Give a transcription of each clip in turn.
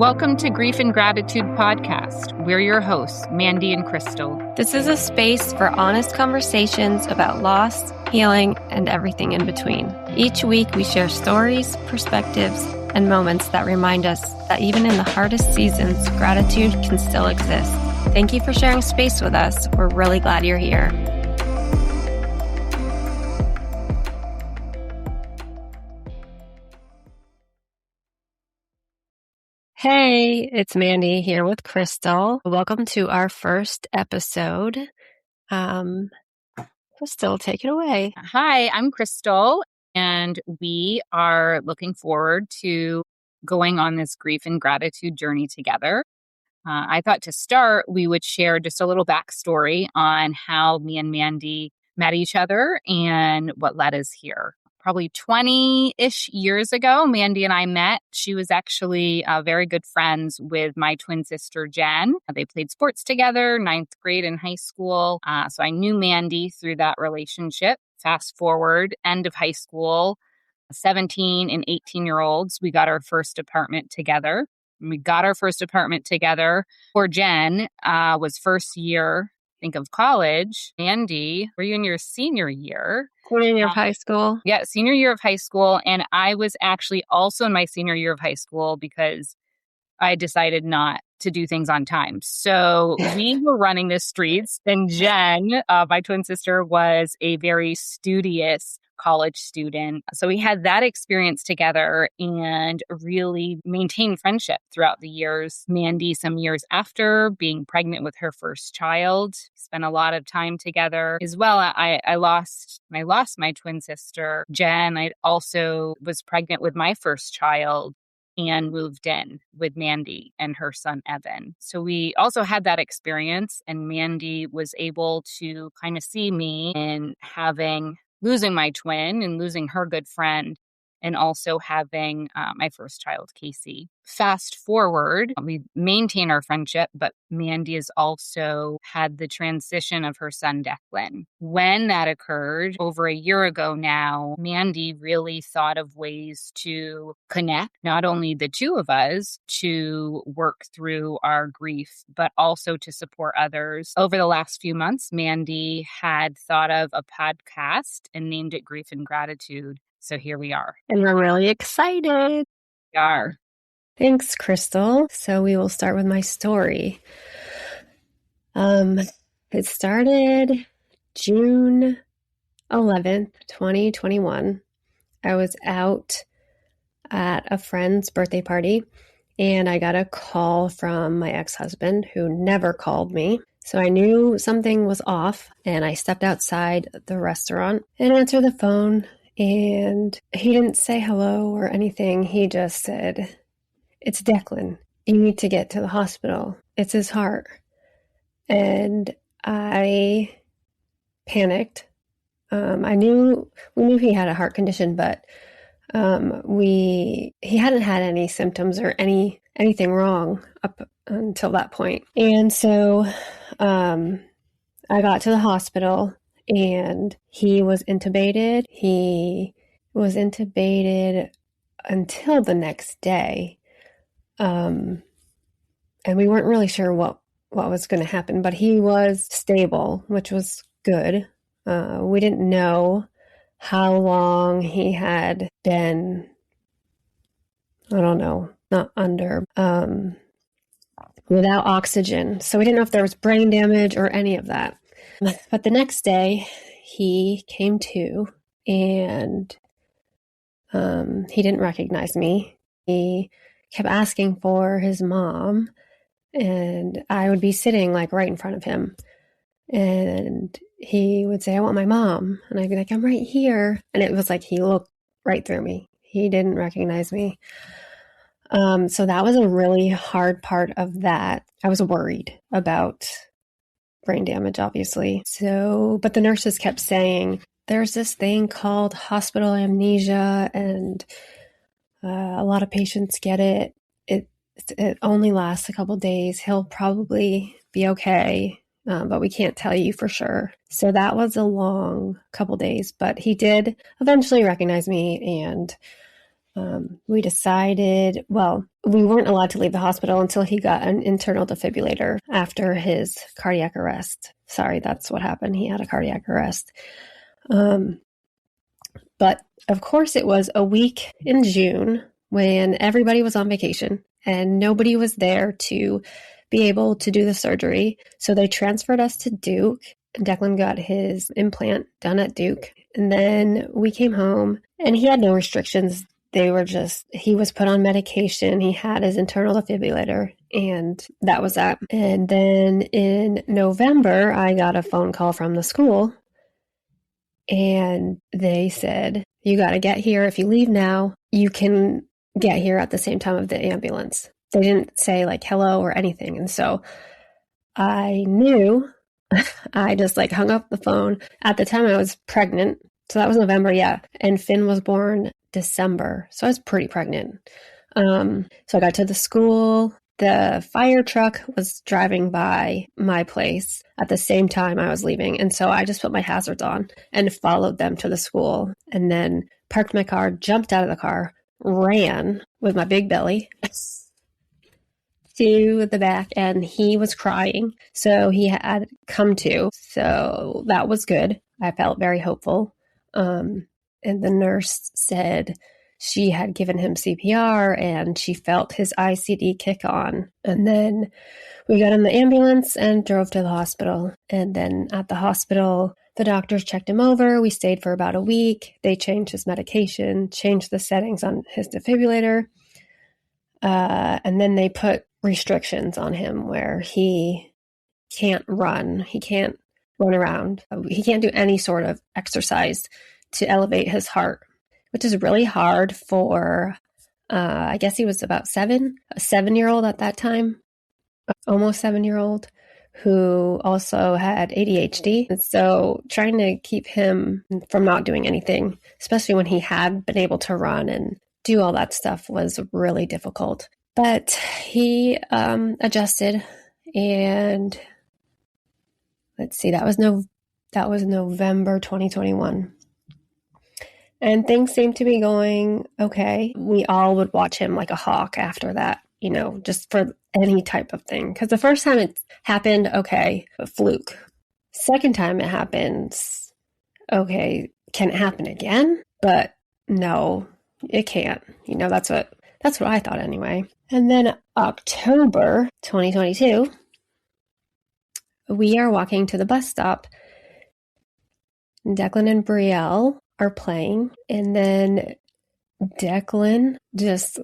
Welcome to Grief and Gratitude Podcast. We're your hosts, Mandy and Crystal. This is a space for honest conversations about loss, healing, and everything in between. Each week, we share stories, perspectives, and moments that remind us that even in the hardest seasons, gratitude can still exist. Thank you for sharing space with us. We're really glad you're here. Hey, it's Mandy here with Crystal. Welcome to our first episode. Crystal, take it away. Hi, I'm Crystal, and we are looking forward to going on this grief and gratitude journey together. I thought to start, we would share just a little backstory on how me and Mandy met each other and what led us here. Probably 20-ish years ago, Mandy and I met. She was actually very good friends with my twin sister, Jen. They played sports together, 9th grade in high school. So I knew Mandy through that relationship. Fast forward, end of high school, 17 and 18-year-olds, we got our first apartment together. We got our first apartment together. For Jen, was first year, think of college. Mandy, were you in your senior year? Senior year of high school. Yeah, senior year of high school. And I was actually also in my senior year of high school because I decided not to do things on time. So we were running the streets, and Jen, my twin sister, was a very studious college student. So we had that experience together and really maintained friendship throughout the years. Mandy, some years after being pregnant with her first child, spent a lot of time together as well. I lost my twin sister, Jen. I also was pregnant with my first child and moved in with Mandy and her son, Evan. So we also had that experience, and Mandy was able to kind of see me in losing my twin and losing her good friend, and also having my first child, Casey. Fast forward, we maintain our friendship, but Mandy has also had the transition of her son, Declan. When that occurred over a year ago now, Mandy really thought of ways to connect, not only the two of us, to work through our grief, but also to support others. Over the last few months, Mandy had thought of a podcast and named it Grief and Gratitude. So here we are. And we're really excited. We are. Thanks, Crystal. So we will start with my story. It started June 11th, 2021. I was out at a friend's birthday party, and I got a call from my ex-husband, who never called me. So I knew something was off, and I stepped outside the restaurant and answered the phone. And he didn't say hello or anything. He just said, "It's Declan. You need to get to the hospital. It's his heart." And I panicked. We knew he had a heart condition, but he hadn't had any symptoms or anything wrong up until that point. And so I got to the hospital. And he was intubated. He was intubated until the next day. And we weren't really sure what was going to happen, but he was stable, which was good. We didn't know how long he had been, not under, without oxygen. So we didn't know if there was brain damage or any of that. But the next day, he came to, and he didn't recognize me. He kept asking for his mom, and I would be sitting right in front of him. And he would say, "I want my mom." And I'd be like, "I'm right here." And it was like he looked right through me. He didn't recognize me. So that was a really hard part of that. I was worried about brain damage, obviously. But the nurses kept saying, there's this thing called hospital amnesia, and a lot of patients get it. It only lasts a couple days. He'll probably be okay, but we can't tell you for sure. So that was a long couple days, but he did eventually recognize me, and We decided, well, we weren't allowed to leave the hospital until he got an internal defibrillator after his cardiac arrest. Sorry, that's what happened. He had a cardiac arrest. But of course, it was a week in June when everybody was on vacation and nobody was there to be able to do the surgery. So they transferred us to Duke. Declan got his implant done at Duke. And then we came home and he had no restrictions. He was put on medication. He had his internal defibrillator, and that was that. And then in November, I got a phone call from the school, and they said, you got to get here. If you leave now, you can get here at the same time of the ambulance. They didn't say like hello or anything. And so I knew, I just like hung up the phone. At the time I was pregnant. So that was November, yeah. And Finn was born December. So I was pretty pregnant. So I got to the school. The fire truck was driving by my place at the same time I was leaving. And so I just put my hazards on and followed them to the school, and then parked my car, jumped out of the car, ran with my big belly to the back, and he was crying. So he had come to. So that was good. I felt very hopeful. And the nurse said she had given him CPR and she felt his ICD kick on. And then we got in the ambulance and drove to the hospital. And then at the hospital, the doctors checked him over. We stayed for about a week. They changed his medication, changed the settings on his defibrillator. And then they put restrictions on him where he can't run. He can't run around. He can't do any sort of exercise to elevate his heart, which is really hard for, I guess he was about a 7-year-old at that time, almost 7-year-old, who also had ADHD. And so trying to keep him from not doing anything, especially when he had been able to run and do all that stuff, was really difficult. But he adjusted, and let's see, that was November 2021. And things seemed to be going okay. We all would watch him like a hawk after that, just for any type of thing. Because the first time it happened, okay, a fluke. Second time it happens, okay, can it happen again? But no, it can't. That's what I thought anyway. And then October 2022, we are walking to the bus stop. Declan and Brielle are playing, and then Declan just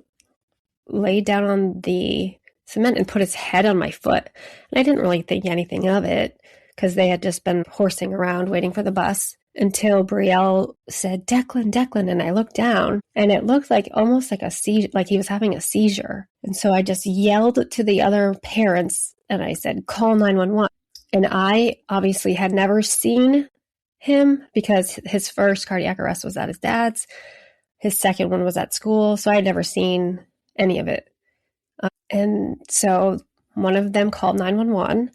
laid down on the cement and put his head on my foot. And I didn't really think anything of it because they had just been horsing around waiting for the bus until Brielle said, Declan, Declan. And I looked down and it looked like almost like a seizure, like he was having a seizure. And so I just yelled to the other parents and I said, call 911. And I obviously had never seen him because his first cardiac arrest was at his dad's. His second one was at school. So I had never seen any of it. And so one of them called 911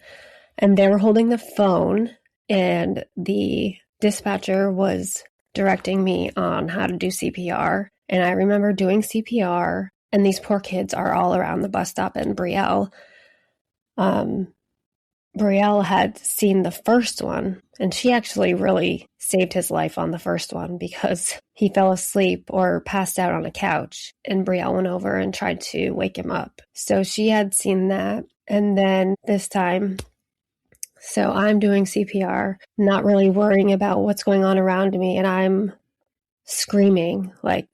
and they were holding the phone, and the dispatcher was directing me on how to do CPR. And I remember doing CPR, and these poor kids are all around the bus stop, and Brielle had seen the first one, and she actually really saved his life on the first one because he fell asleep or passed out on a couch, and Brielle went over and tried to wake him up. So she had seen that. And then this time, so I'm doing CPR, not really worrying about what's going on around me, and I'm screaming, like,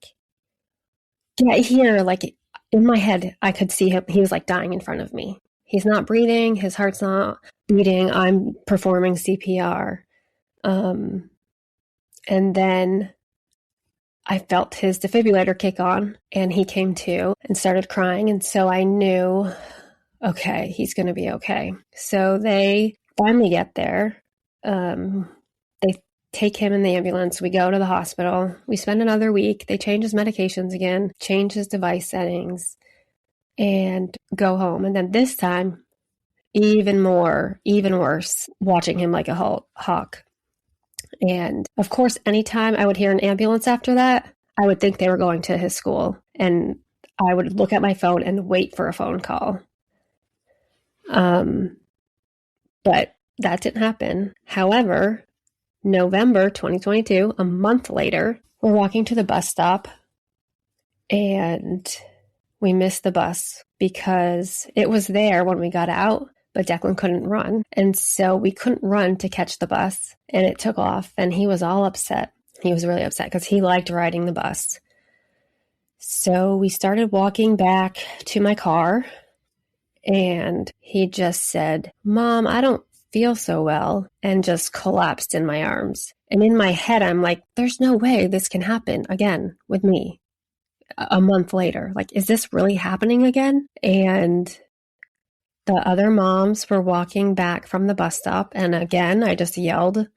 get here. Like, in my head, I could see him. He was like dying in front of me. He's not breathing. His heart's not beating. I'm performing CPR. And then I felt his defibrillator kick on, and he came to and started crying. And so I knew, okay, he's going to be okay. So they finally get there. They take him in the ambulance. We go to the hospital. We spend another week. They change his medications again, change his device settings, and go home. And then this time, even worse, watching him like a hawk. And of course, anytime I would hear an ambulance after that, I would think they were going to his school, and I would look at my phone and wait for a phone call. But that didn't happen. However, November 2022, a month later, we're walking to the bus stop and we missed the bus because it was there when we got out, but Declan couldn't run. And so we couldn't run to catch the bus, and it took off, and he was all upset. He was really upset because he liked riding the bus. So we started walking back to my car, and he just said, "Mom, I don't feel so well," and just collapsed in my arms. And in my head, I'm like, there's no way this can happen again with me a month later. Like, is this really happening again? And the other moms were walking back from the bus stop. And again, I just yelled,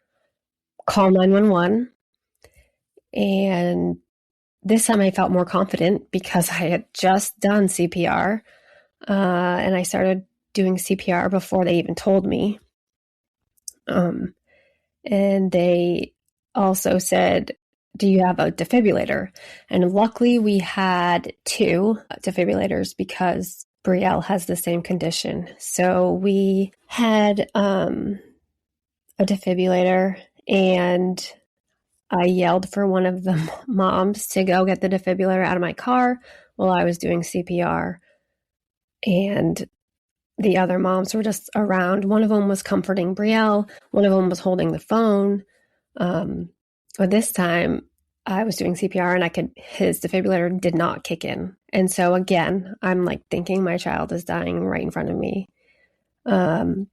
"Call 911." And this time I felt more confident because I had just done CPR. And I started doing CPR before they even told me. And they also said, "Do you have a defibrillator?" And luckily we had 2 defibrillators because Brielle has the same condition. So we had a defibrillator, and I yelled for one of the moms to go get the defibrillator out of my car while I was doing CPR. And the other moms were just around. One of them was comforting Brielle. One of them was holding the phone. But this time I was doing CPR and his defibrillator did not kick in. And so again, I'm like thinking my child is dying right in front of me. The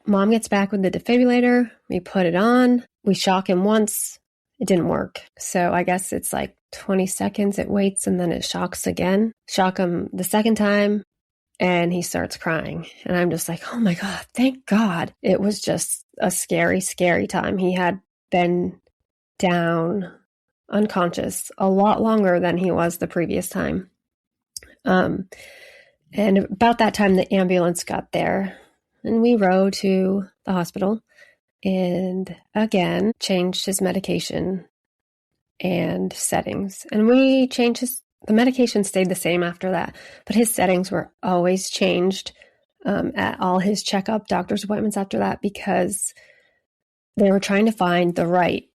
mom gets back with the defibrillator. We put it on. We shock him once. It didn't work. So I guess it's like 20 seconds. It waits and then it shocks again. Shock him the second time. And he starts crying. And I'm just like, oh my God, thank God. It was just a scary, scary time. He had been down, unconscious, a lot longer than he was the previous time. And about that time, the ambulance got there. And we rode to the hospital and again changed his medication and settings. And we changed the medication stayed the same after that, but his settings were always changed at all his checkup, doctor's appointments after that, because they were trying to find the right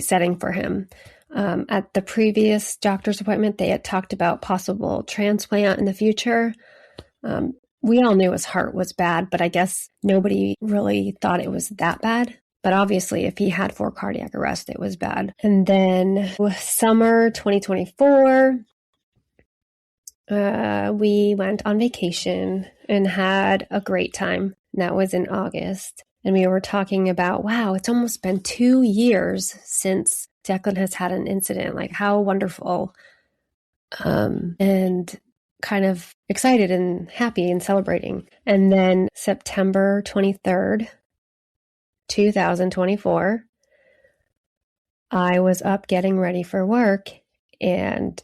setting for him. At the previous doctor's appointment, they had talked about possible transplant in the future. We all knew his heart was bad, but I guess nobody really thought it was that bad. But obviously, if he had 4 cardiac arrest, it was bad. And then with summer 2024, we went on vacation and had a great time. And that was in August. And we were talking about, wow, it's almost been 2 years since Declan has had an incident. Like, how wonderful. And kind of excited and happy and celebrating. And then September 23rd, 2024, I was up getting ready for work, and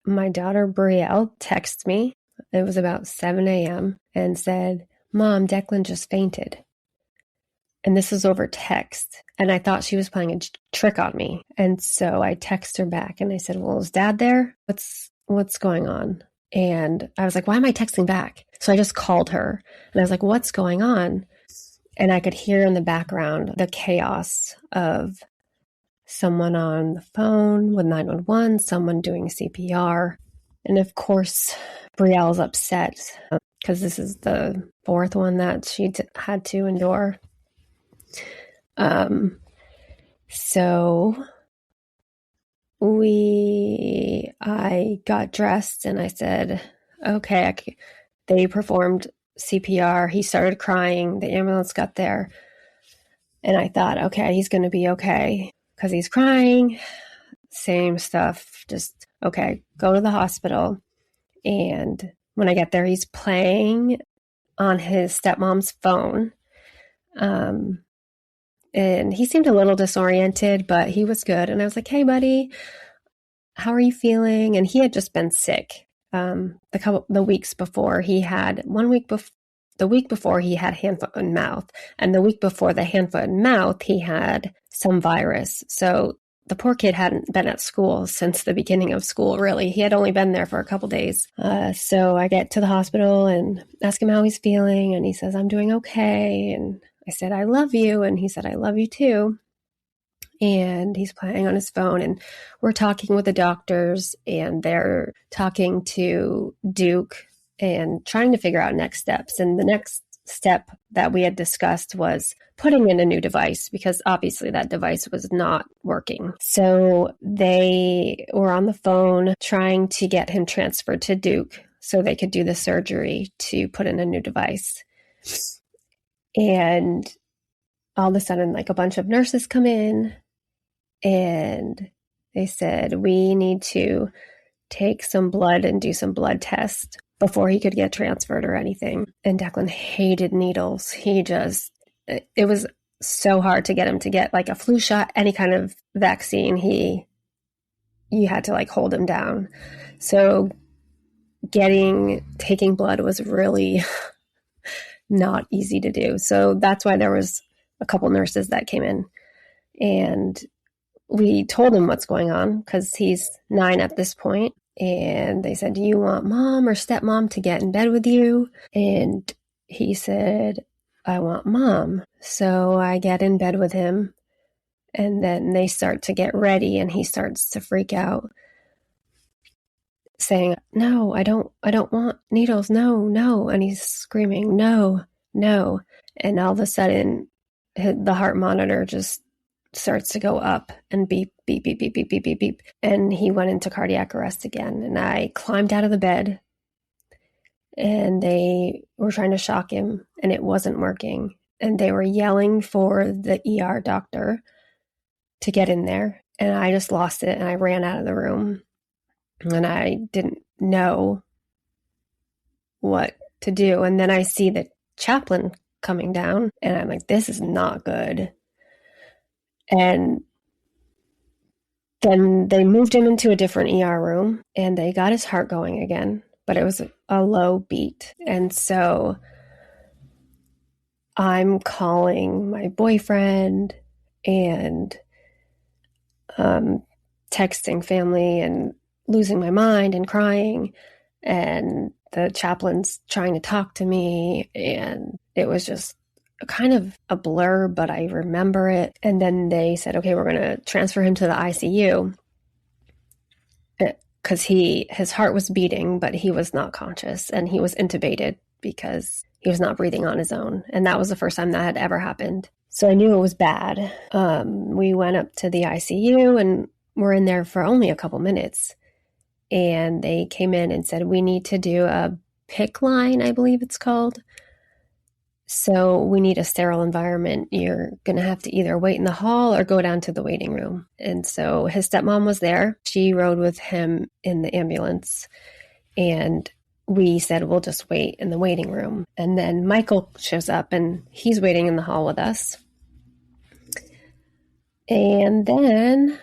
my daughter Brielle texted me. It was about 7 a.m. and said, "Mom, Declan just fainted." And this was over text. And I thought she was playing a trick on me. And so I texted her back and I said, "Well, is Dad there? What's going on?" And I was like, why am I texting back? So I just called her and I was like, "What's going on?" And I could hear in the background the chaos of someone on the phone with 911, someone doing CPR. And of course, Brielle's upset because this is the 4th one that she had to endure. So I got dressed and I said, okay, they performed CPR. He started crying. The ambulance got there. And I thought, okay, he's going to be okay because he's crying. Same stuff. Just, okay, go to the hospital. And when I get there, he's playing on his stepmom's phone. And he seemed a little disoriented, but he was good. And I was like, "Hey, buddy, how are you feeling?" And he had just been sick. The weeks before he had the week before he had hand, foot, and mouth, and the week before the hand, foot, and mouth he had some virus. So the poor kid hadn't been at school since the beginning of school, really. He had only been there for a couple days. So I get to the hospital and ask him how he's feeling. And he says, I'm doing okay. And I said, I love you. And he said, I love you too. And he's playing on his phone. And we're talking with the doctors. And they're talking to Duke and trying to figure out next steps. And the next step that we had discussed was putting in a new device, because obviously that device was not working. So they were on the phone trying to get him transferred to Duke so they could do the surgery to put in a new device. And all of a sudden, like, a bunch of nurses come in and they said, we need to take some blood and do some blood tests before he could get transferred or anything. And Declan hated needles. It was so hard to get him to get like a flu shot, any kind of vaccine. You had to like hold him down. So taking blood was really not easy to do. So that's why there was a couple nurses that came in, and we told him what's going on because he's 9 at this point. And they said, do you want mom or stepmom to get in bed with you? And he said, I want mom. So I get in bed with him, and then they start to get ready, and he starts to freak out, saying, no, I don't want needles. No. And he's screaming, no. And all of a sudden, the heart monitor just starts to go up and beep, beep, beep, beep, beep, beep, beep, beep. And he went into cardiac arrest again. And I climbed out of the bed, and they were trying to shock him, and it wasn't working. And they were yelling for the ER doctor to get in there. And I just lost it, and I ran out of the room. And I didn't know what to do. And then I see the chaplain coming down, and I'm like, this is not good. And then they moved him into a different ER room, and they got his heart going again, but it was a low beat. And so I'm calling my boyfriend and texting family and losing my mind and crying. And the chaplain's trying to talk to me, and it was just kind of a blur, but I remember it. And then they said, okay, we're going to transfer him to the ICU because his heart was beating, but he was not conscious, and he was intubated because he was not breathing on his own. And that was the first time that had ever happened. So I knew it was bad. We went up to the ICU, and we're in there for only a couple minutes. And they came in and said, we need to do a PICC line, I believe it's called. So we need a sterile environment. You're going to have to either wait in the hall or go down to the waiting room. And so his stepmom was there. She rode with him in the ambulance. And we said, we'll just wait in the waiting room. And then Michael shows up, and he's waiting in the hall with us. And then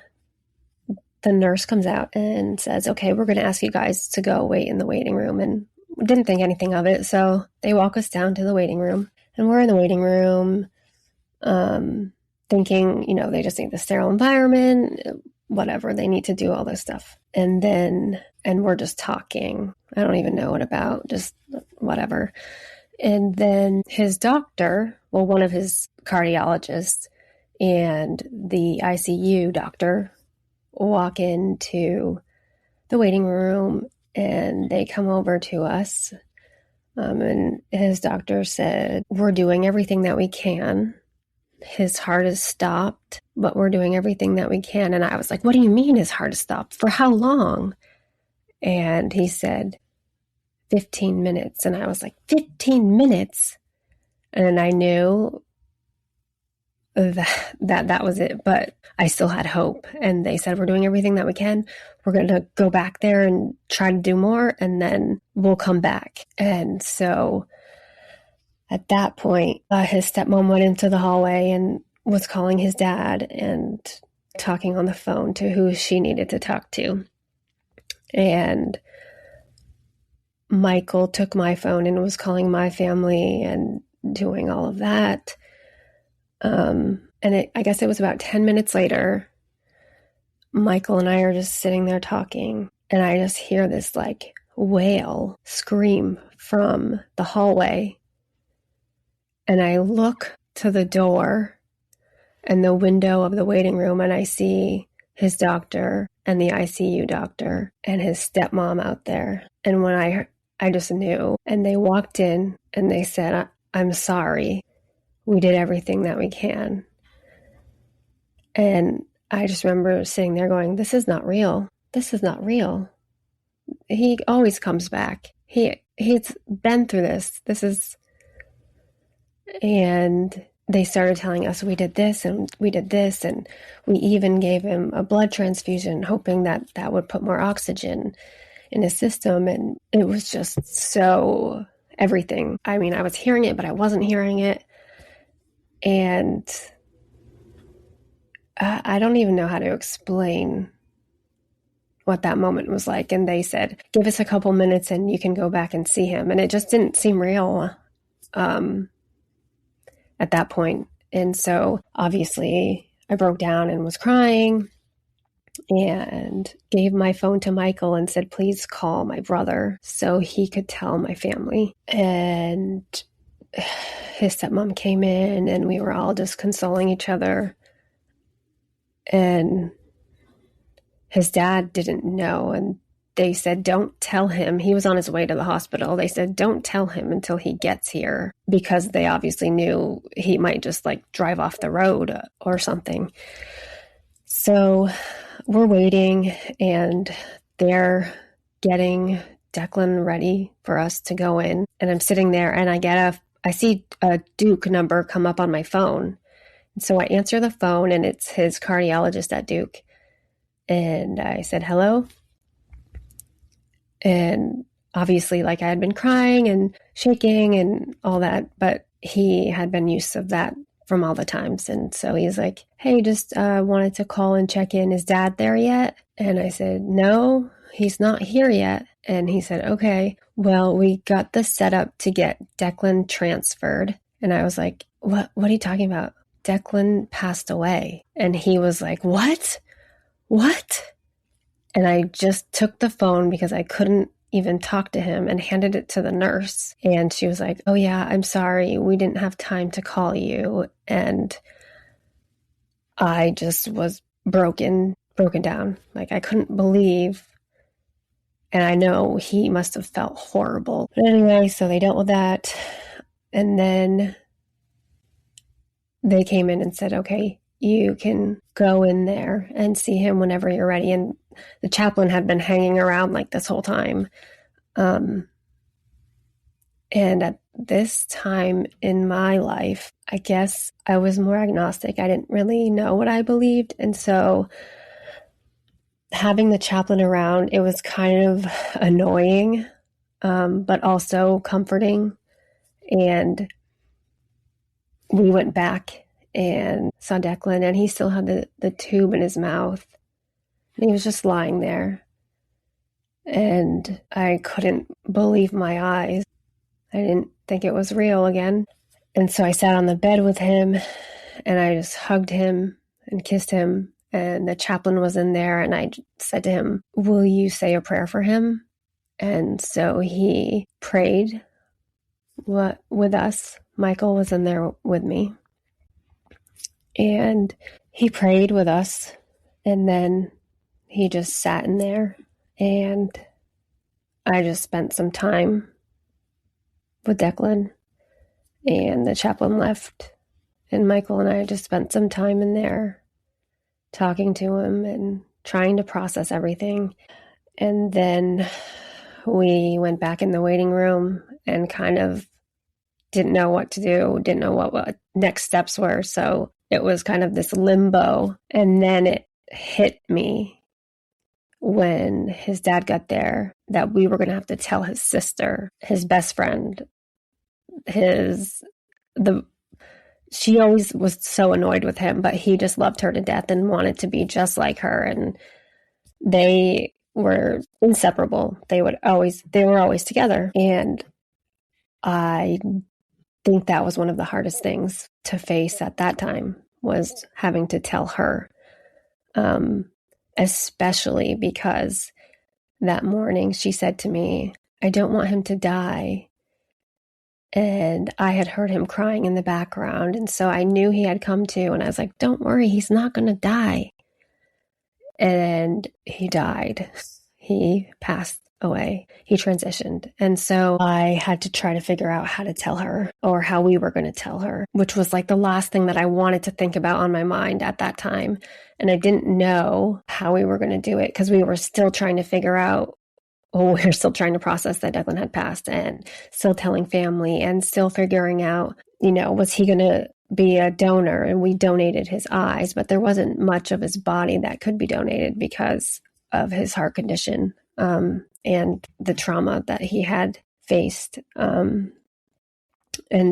the nurse comes out and says, okay, we're going to ask you guys to go wait in the waiting room. And we didn't think anything of it. So they walk us down to the waiting room, and we're in the waiting room, thinking, they just need the sterile environment, whatever. They need to do all this stuff. And we're just talking. I don't even know what about, just whatever. And then his doctor, one of his cardiologists and the ICU doctor walk into the waiting room, and they come over to us. And his doctor said, we're doing everything that we can. His heart is stopped, but we're doing everything that we can. And I was like, what do you mean his heart is stopped? For how long? And he said, 15 minutes. And I was like, 15 minutes? And I knew that was it, but I still had hope. And they said, we're doing everything that we can. We're going to go back there and try to do more, and then we'll come back. And so at that point, his stepmom went into the hallway and was calling his dad and talking on the phone to who she needed to talk to. And Michael took my phone and was calling my family and doing all of that. I guess it was about 10 minutes later Michael and I are just sitting there talking, and I just hear this like wail scream from the hallway. And I look to the door and the window of the waiting room, and I see his doctor and the ICU doctor and his stepmom out there. And when I just knew, and they walked in and they said, "I'm sorry. We did everything that we can." And I just remember sitting there going, "This is not real. This is not real. He always comes back. He's been through this. This is..." And they started telling us we did this and we did this, and we even gave him a blood transfusion, hoping that that would put more oxygen in his system. And it was just so everything. I mean, I was hearing it, but I wasn't hearing it. And I don't even know how to explain what that moment was like. And they said, "Give us a couple minutes and you can go back and see him." And it just didn't seem real at that point. And so obviously I broke down and was crying and gave my phone to Michael and said, "Please call my brother," so he could tell my family. And his stepmom came in and we were all just consoling each other. And his dad didn't know, and they said, "Don't tell him." He was on his way to the hospital. They said, "Don't tell him until he gets here," because they obviously knew he might just like drive off the road or something. So we're waiting, and they're getting Declan ready for us to go in. And I'm sitting there, and I see a Duke number come up on my phone. And so I answer the phone, and it's his cardiologist at Duke. And I said, "Hello?" And obviously, like, I had been crying and shaking and all that, but he had been used to that from all the times. And so he's like, "Hey, just wanted to call and check in. Is Dad there yet?" And I said, "No, he's not here yet." And he said, "Okay, well, we got the setup to get Declan transferred." And I was like, What are you talking about? Declan passed away." And he was like, What? And I just took the phone because I couldn't even talk to him and handed it to the nurse. And she was like, "Oh yeah, I'm sorry. We didn't have time to call you." And I just was broken down. Like, I couldn't believe. And I know he must have felt horrible. But anyway, so they dealt with that. And then they came in and said, "Okay, you can go in there and see him whenever you're ready." And the chaplain had been hanging around like this whole time. And at this time in my life, I guess I was more agnostic. I didn't really know what I believed. And so having the chaplain around, it was kind of annoying, but also comforting. And we went back and saw Declan, and he still had the tube in his mouth. And he was just lying there. And I couldn't believe my eyes. I didn't think it was real again. And so I sat on the bed with him, and I just hugged him and kissed him. And the chaplain was in there, and I said to him, "Will you say a prayer for him?" And so he prayed with us. Michael was in there with me. And he prayed with us, and then he just sat in there, and I just spent some time with Declan, and the chaplain left, and Michael and I just spent some time in there talking to him and trying to process everything. And then we went back in the waiting room and kind of didn't know what to do, didn't know what next steps were. So it was kind of this limbo. And then it hit me when his dad got there that we were going to have to tell his sister, his best friend, she always was so annoyed with him, but he just loved her to death and wanted to be just like her. And they were inseparable. They were always together. And I think that was one of the hardest things to face at that time, was having to tell her. And especially because that morning she said to me, I don't want him to die. And I had heard him crying in the background. And so I knew he had come to, and I was like, don't worry, he's not going to die. And he died. He passed away. He transitioned. And so I had to try to figure out how to tell her, or how we were going to tell her, which was like the last thing that I wanted to think about on my mind at that time. And I didn't know how we were going to do it because we were still trying to figure out, we were still trying to process that Declan had passed, and still telling family, and still figuring out, was he going to be a donor? And we donated his eyes, but there wasn't much of his body that could be donated because of his heart condition, and the trauma that he had faced. And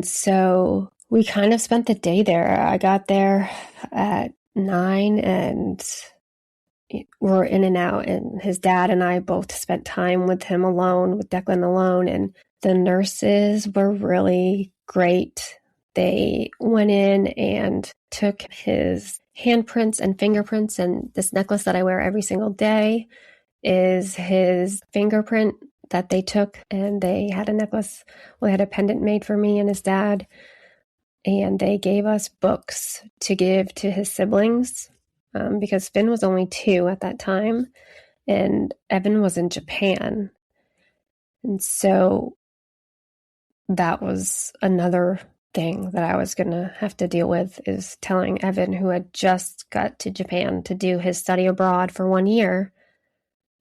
so we kind of spent the day there. I got there at 9, and we're in and out, and his dad and I both spent time with him alone, with Declan alone, and the nurses were really great. They went in and took his handprints and fingerprints, and this necklace that I wear every single day is his fingerprint that they took, and they had a necklace, they had a pendant made for me and his dad, and they gave us books to give to his siblings. Because Finn was only 2 at that time, and Evan was in Japan. And so that was another thing that I was going to have to deal with, is telling Evan, who had just got to Japan to do his study abroad for 1 year,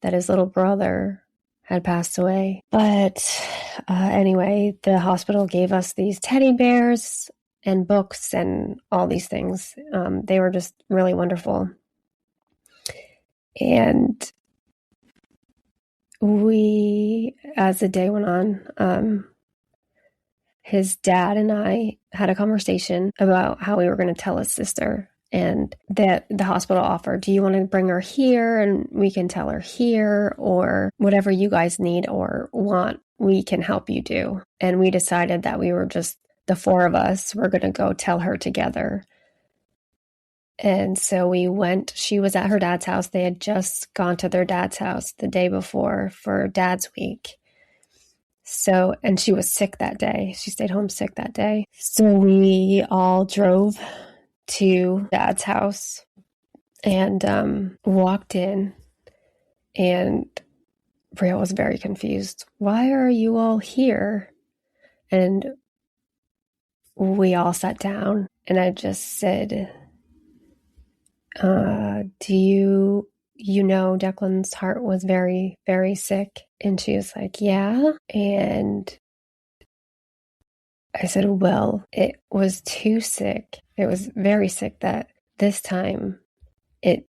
that his little brother had passed away. But anyway, the hospital gave us these teddy bears and books and all these things. They were just really wonderful. And we, as the day went on, his dad and I had a conversation about how we were going to tell his sister, and that the hospital offered, do you want to bring her here and we can tell her here, or whatever you guys need or want, we can help you do. And we decided that we were just, the 4 of us were going to go tell her together. And so we went. She was at her dad's house. They had just gone to their dad's house the day before for Dad's Week. So, and she was sick that day. She stayed home sick that day. So we all drove to Dad's house and walked in, and Bria was very confused. Why are you all here? And we all sat down, and I just said, do you know Declan's heart was very, very sick? And she was like, yeah. And I said, well, it was too sick. It was very sick that this time it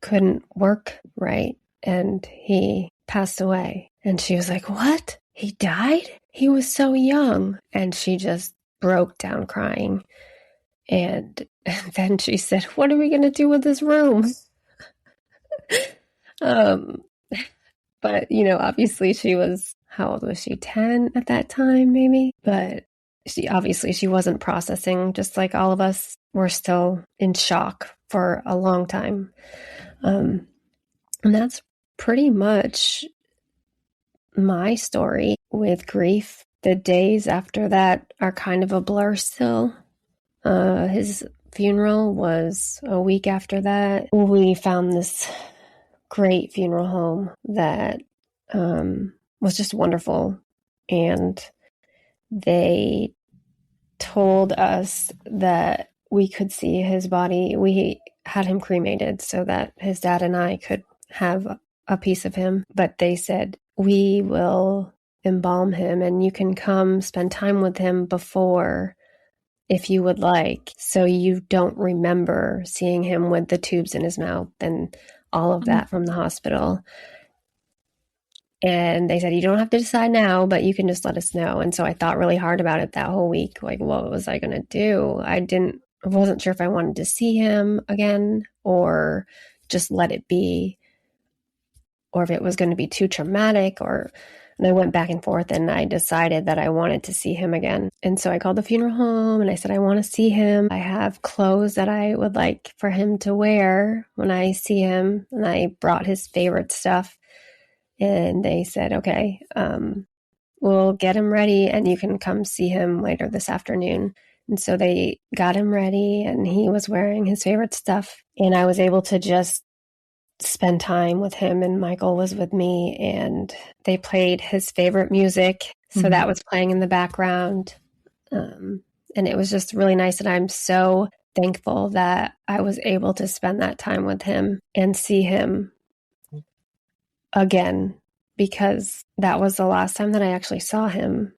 couldn't work right, and he passed away. And she was like, what? He died? He was so young. And she just broke down crying. And then she said, what are we going to do with this room? But, obviously she was, how old was she? 10 at that time, maybe? But she wasn't processing, just like all of us were still in shock for a long time. And that's pretty much my story with grief. The days after that are kind of a blur still. His funeral was a week after that. We found this great funeral home that was just wonderful, and they told us that we could see his body. We had him cremated so that his dad and I could have a piece of him, but they said, we will embalm him and you can come spend time with him before, if you would like, so you don't remember seeing him with the tubes in his mouth and all of that from the hospital. And they said, you don't have to decide now, but you can just let us know. And so I thought really hard about it that whole week. Like, what was I going to do? I wasn't sure if I wanted to see him again or just let it be, or if it was going to be too traumatic, or And I went back and forth, and I decided that I wanted to see him again. And so I called the funeral home and I said, I want to see him. I have clothes that I would like for him to wear when I see him. And I brought his favorite stuff. And they said, okay, we'll get him ready and you can come see him later this afternoon. And so they got him ready and he was wearing his favorite stuff. And I was able to just spend time with him, and Michael was with me, and they played his favorite music. So that was playing in the background. And it was just really nice. And I'm so thankful that I was able to spend that time with him and see him again, because that was the last time that I actually saw him.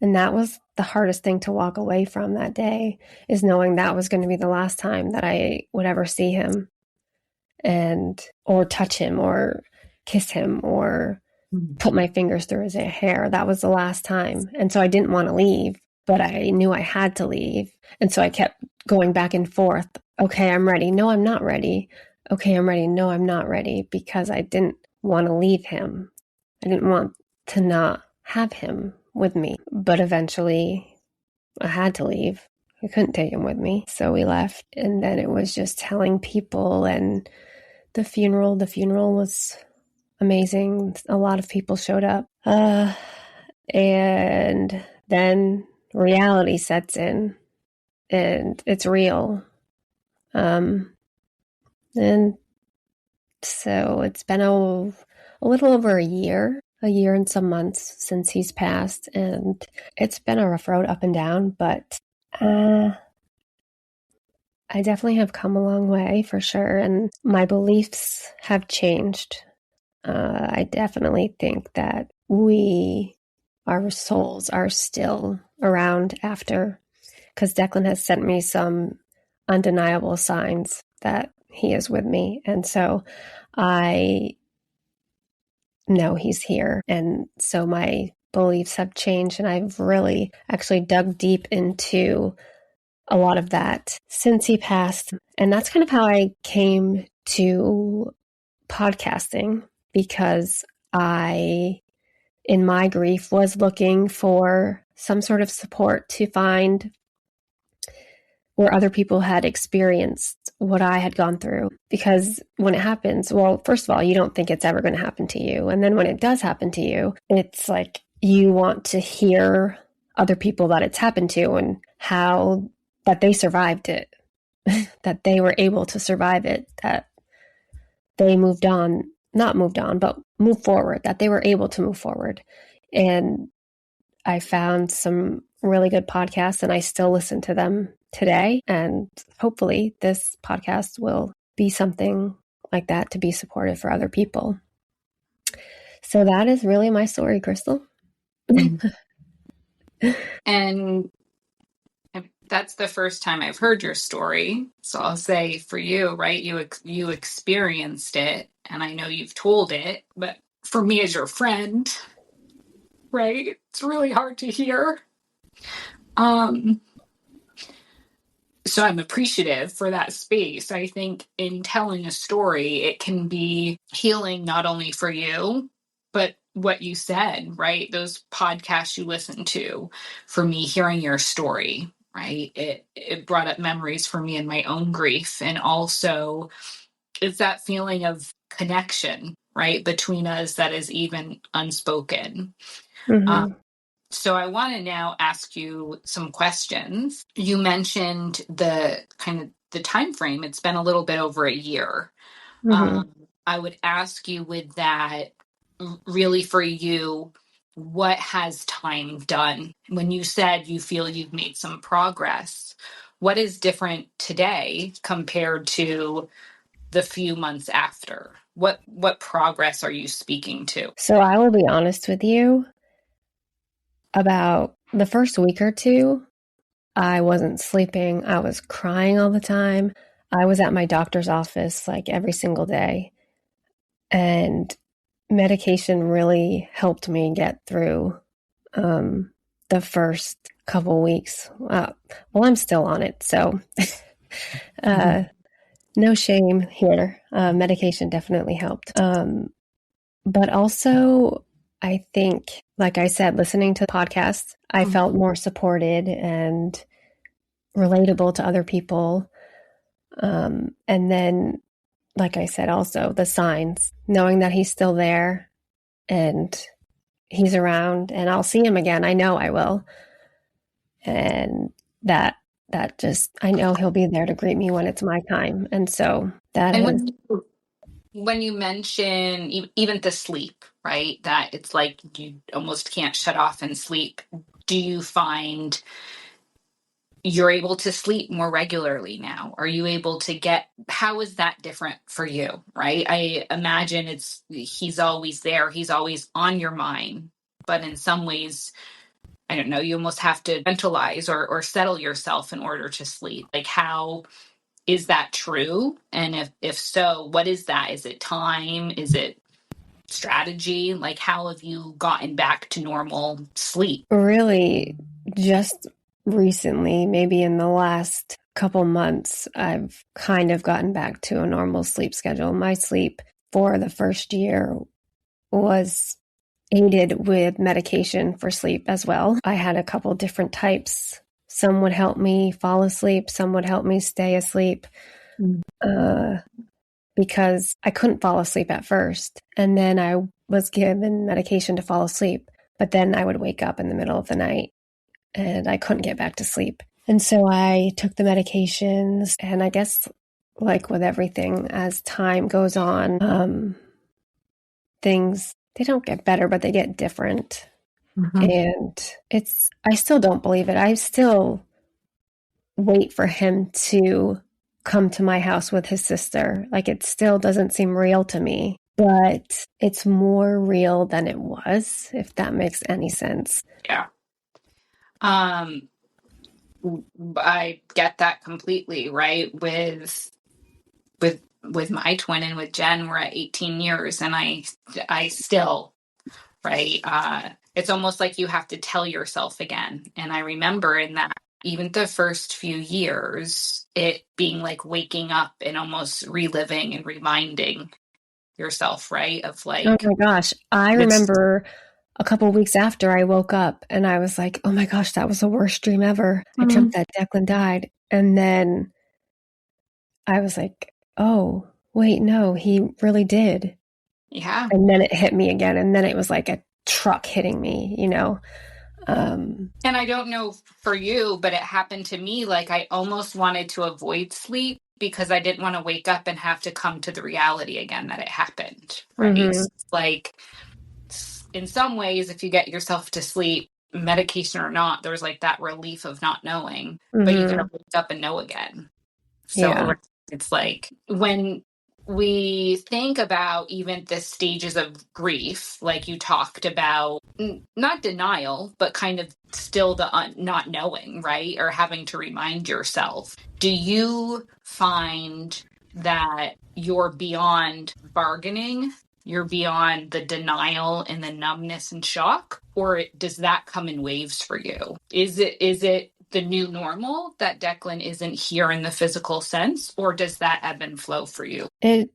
And that was the hardest thing to walk away from that day, is knowing that was going to be the last time that I would ever see him and or touch him or kiss him or put my fingers through his hair. That was the last time. And so I didn't want to leave, but I knew I had to leave. And so I kept going back and forth. Okay, I'm ready. No, I'm not ready. Okay, I'm ready. No, I'm not ready, because I didn't want to leave him. I didn't want to not have him with me. But eventually I had to leave. I couldn't take him with me. So we left. And then it was just telling people, and the funeral was amazing. A lot of people showed up. And then reality sets in, and it's real. And so it's been a little over a year and some months since he's passed, and it's been a rough road up and down, but I definitely have come a long way for sure, and my beliefs have changed. I definitely think that our souls are still around after, because Declan has sent me some undeniable signs that he is with me. And so I know he's here. And so my beliefs have changed, and I've really actually dug deep into a lot of that since he passed. And that's kind of how I came to podcasting, because I, in my grief, was looking for some sort of support to find where other people had experienced what I had gone through. Because when it happens, well, first of all, you don't think it's ever going to happen to you. And then when it does happen to you, it's like you want to hear other people that it's happened to and how that they survived it, that they were able to survive it, that they moved forward, that they were able to move forward. And I found some really good podcasts, and I still listen to them today. And hopefully this podcast will be something like that, to be supportive for other people. So that is really my story, Crystal. And that's the first time I've heard your story. So I'll say for you, right, you experienced it, and I know you've told it, but for me as your friend, right, it's really hard to hear. So I'm appreciative for that space. I think in telling a story, it can be healing not only for you, but what you said, right? Those podcasts you listen to, for me, hearing your story, right? It brought up memories for me in my own grief. And also it's that feeling of connection, right, between us that is even unspoken. Mm-hmm. So I want to now ask you some questions. You mentioned the kind of the time frame. It's been a little bit over a year. Mm-hmm. I would ask you, with that, really for you, what has time done? When you said you feel you've made some progress, what is different today compared to the few months after? What progress are you speaking to? So I will be honest with you. About the first week or two, I wasn't sleeping. I was crying all the time. I was at my doctor's office like every single day. And medication really helped me get through the first couple weeks. Well, I'm still on it, so no shame here. Medication definitely helped. But also, I think, like I said, listening to podcasts, I felt more supported and relatable to other people. And then, like I said, also the signs, knowing that he's still there and he's around and I'll see him again. I know I will. And that just, I know he'll be there to greet me when it's my time. And so that And has when you mention even the sleep, right? That it's like you almost can't shut off and sleep. Do you find you're able to sleep more regularly now? Are you able to how is that different for you, right? I imagine he's always there, he's always on your mind, but in some ways, I don't know, you almost have to mentalize or settle yourself in order to sleep. Like, how is that true? And if so, what is that? Is it time? Is it strategy? Like, how have you gotten back to normal sleep? really just recently, maybe in the last couple months, I've kind of gotten back to a normal sleep schedule. My sleep for the first year was aided with medication for sleep as well. I had a couple different types. Some would help me fall asleep, some would help me stay asleep. Because I couldn't fall asleep at first. And then I was given medication to fall asleep. But then I would wake up in the middle of the night and I couldn't get back to sleep. And so I took the medications, and I guess, like with everything, as time goes on, things, they don't get better, but they get different. And I still don't believe it. I still wait for him to come to my house with his sister. Like, it still doesn't seem real to me, but it's more real than it was, if that makes any sense. Yeah. I get that completely, right? With my twin and with Jen, we're at 18 years, and I still, right? It's almost like you have to tell yourself again. And I remember in that, even the first few years, it being like waking up and almost reliving and reminding yourself, right? Of Oh like, my gosh. I this, remember a couple of weeks after I woke up and I was like, oh my gosh, that was the worst dream ever. I dreamt that Declan died. And then I was like, oh, wait, no, he really did. yeah. And then it hit me again. And then it was like a truck hitting me, you know? And I don't know for you, but it happened to me. Like, I almost wanted to avoid sleep because I didn't want to wake up and have to come to the reality again that it happened. Right. Mm-hmm. Like, in some ways, if you get yourself to sleep, medication or not, there's like that relief of not knowing, but you Mm-hmm. gotta wake up and know again. Yeah. So it's like when we think about even the stages of grief, like you talked about, not denial, but kind of still the not knowing, right? Or having to remind yourself. Do you find that you're beyond bargaining? You're beyond the denial and the numbness and shock? Or does that come in waves for you? Is it the new normal that Declan isn't here in the physical sense, or does that ebb and flow for you? It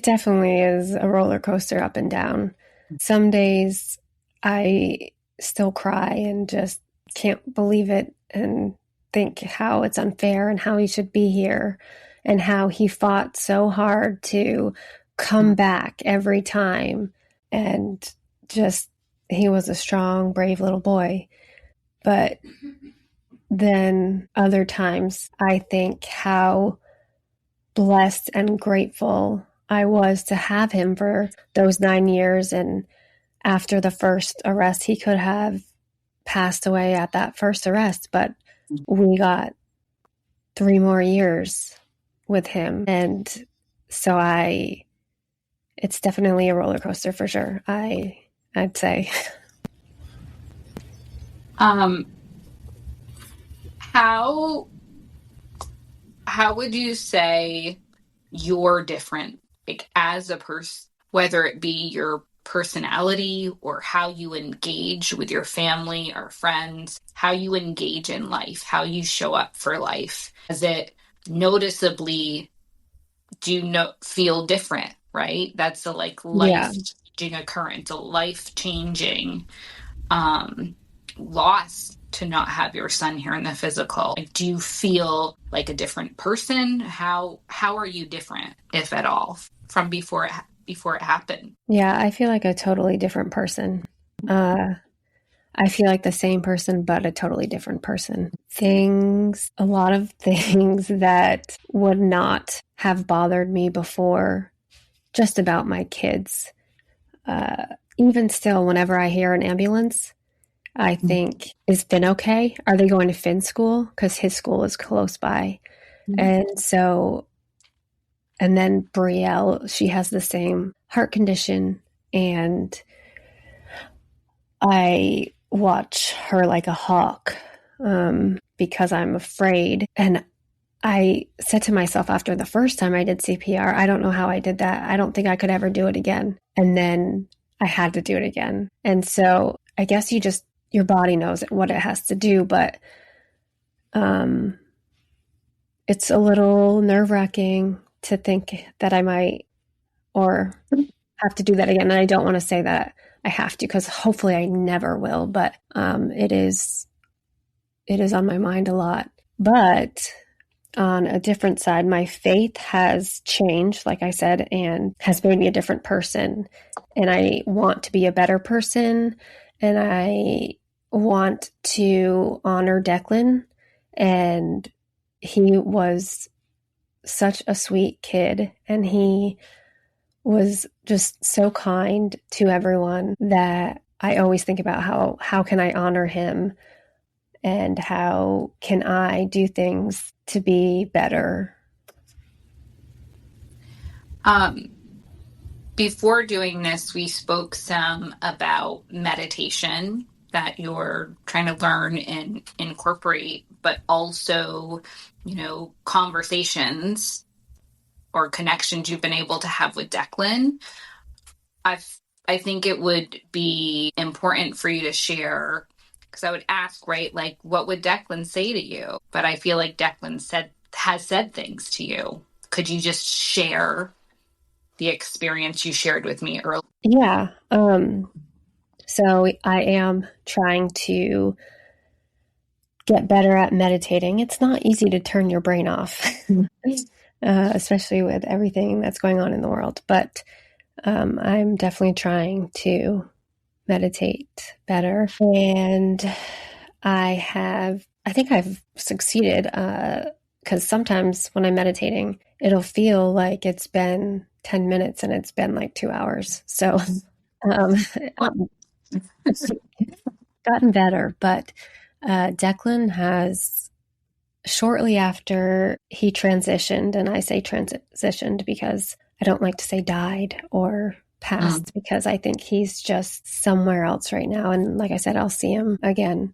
definitely is a roller coaster up and down. Some days I still cry and just can't believe it and think how it's unfair and how he should be here and how he fought so hard to come back every time. And just, he was a strong, brave little boy. But then other times I think how blessed and grateful I was to have him for those 9 years. And after the first arrest, he could have passed away at that first arrest, but we got 3 more years with him. And so it's definitely a roller coaster for sure. I'd say. How would you say you're different, like as a person, whether it be your personality or how you engage with your family or friends, how you engage in life, how you show up for life? Does it noticeably feel different, right? That's the like Yeah. life occurrence, a life-changing loss to not have your son here in the physical. Like, do you feel like a different person? How are you different, if at all, from before it happened? Yeah, I feel like a totally different person. I feel like the same person, but a totally different person. A lot of things that would not have bothered me before, just about my kids. Even still, whenever I hear an ambulance, I think, is Finn okay? Are they going to Finn's school? Because his school is close by. And then Brielle, she has the same heart condition, and I watch her like a hawk because I'm afraid. And I said to myself after the first time I did CPR, I don't know how I did that. I don't think I could ever do it again. And then I had to do it again. And so I guess your body knows what it has to do, but it's a little nerve-wracking to think that I might or have to do that again. And I don't want to say that I have to, because hopefully I never will, but it is on my mind a lot. But on a different side, my faith has changed, like I said, and has made me a different person. And I want to be a better person, and I want to honor Declan. And he was such a sweet kid, and he was just so kind to everyone that I always think about how can I honor him, and how can I do things to be better. Before doing this, we spoke some about meditation that you're trying to learn and incorporate, but also, conversations or connections you've been able to have with Declan. I think it would be important for you to share, because I would ask, right, like, what would Declan say to you? But I feel like Declan has said things to you. Could you just share the experience you shared with me earlier? Yeah. So I am trying to get better at meditating. It's not easy to turn your brain off, especially with everything that's going on in the world. But I'm definitely trying to meditate better. And I think I've succeeded, because sometimes when I'm meditating, it'll feel like it's been 10 minutes and it's been like 2 hours. So gotten better. But Declan has, shortly after he transitioned, and I say transitioned because I don't like to say died or passed, because I think he's just somewhere else right now. And like I said, I'll see him again.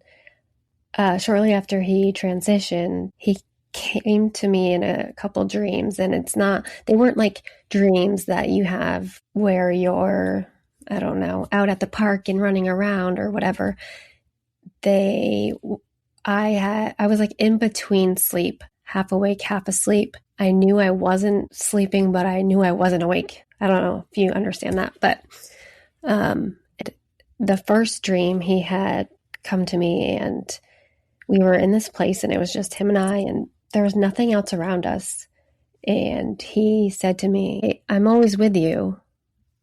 Shortly after he transitioned, he came to me in a couple dreams, and they weren't like dreams that you have where you're, I don't know, out at the park and running around or whatever. I was like in between sleep, half awake, half asleep. I knew I wasn't sleeping, but I knew I wasn't awake. I don't know if you understand that, but the first dream, he had come to me, and we were in this place, and it was just him and I, and there was nothing else around us. And he said to me, "Hey, I'm always with you.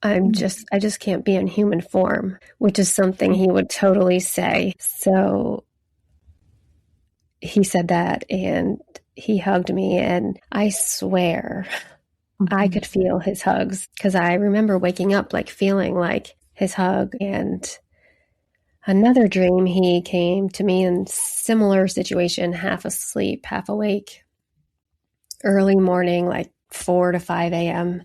I just can't be in human form," which is something he would totally say. So he said that, and he hugged me, and I swear I could feel his hugs, because I remember waking up like feeling like his hug. And another dream, he came to me in similar situation, half asleep, half awake, early morning, like 4 to 5 a.m.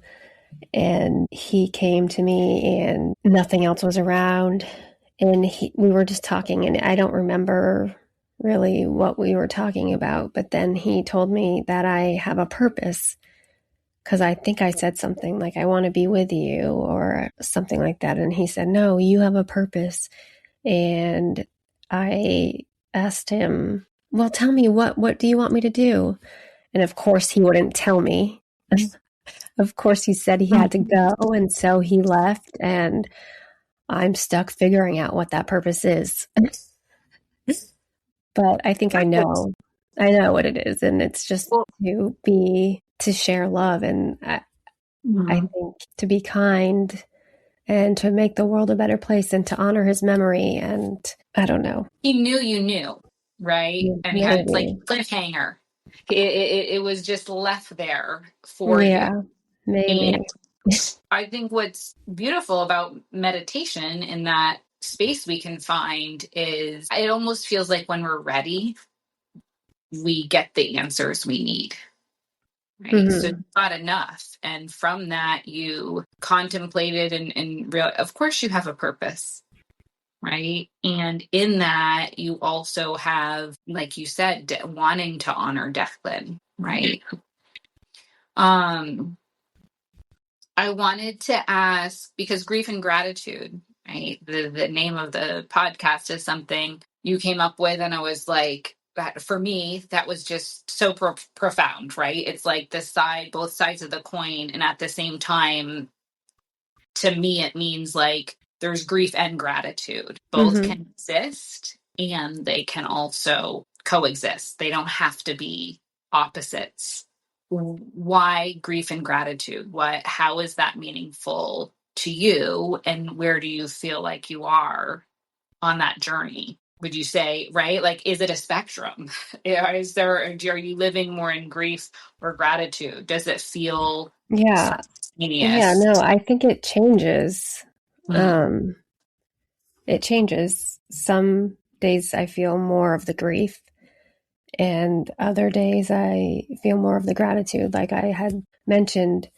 And he came to me, and nothing else was around. And we were just talking, and I don't remember really what we were talking about. But then he told me that I have a purpose, because I think I said something like, "I want to be with you," or something like that. And he said, "No, you have a purpose." And I asked him, "Well, tell me, what do you want me to do?" And of course he wouldn't tell me. of course, he said he had to go, and so he left, and I'm stuck figuring out what that purpose is. But I think I know what it is, and it's just to share love, and I think to be kind and to make the world a better place and to honor his memory. And I don't know. He knew you knew, right? And he had like cliffhanger. It was just left there for you. Maybe. And I think what's beautiful about meditation in that space we can find is it almost feels like when we're ready, we get the answers we need. Right. Mm-hmm. So you got enough. And from that, you contemplated and real, of course you have a purpose. Right. And in that, you also have, like you said, wanting to honor Declan. Right. I wanted to ask, because grief and gratitude, right? The name of the podcast is something you came up with. And I was like, that for me, that was just so profound, right? It's like both sides of the coin. And at the same time, to me, it means like there's grief and gratitude. Both can exist and they can also coexist. They don't have to be opposites. Why grief and gratitude? How is that meaningful to you? And where do you feel like you are on that journey? Would you say, right? Like, is it a spectrum? Are you living more in grief or gratitude? Does it feel simultaneous? Yeah, no, I think it changes. It changes. Some days I feel more of the grief, and other days I feel more of the gratitude. Like I had mentioned,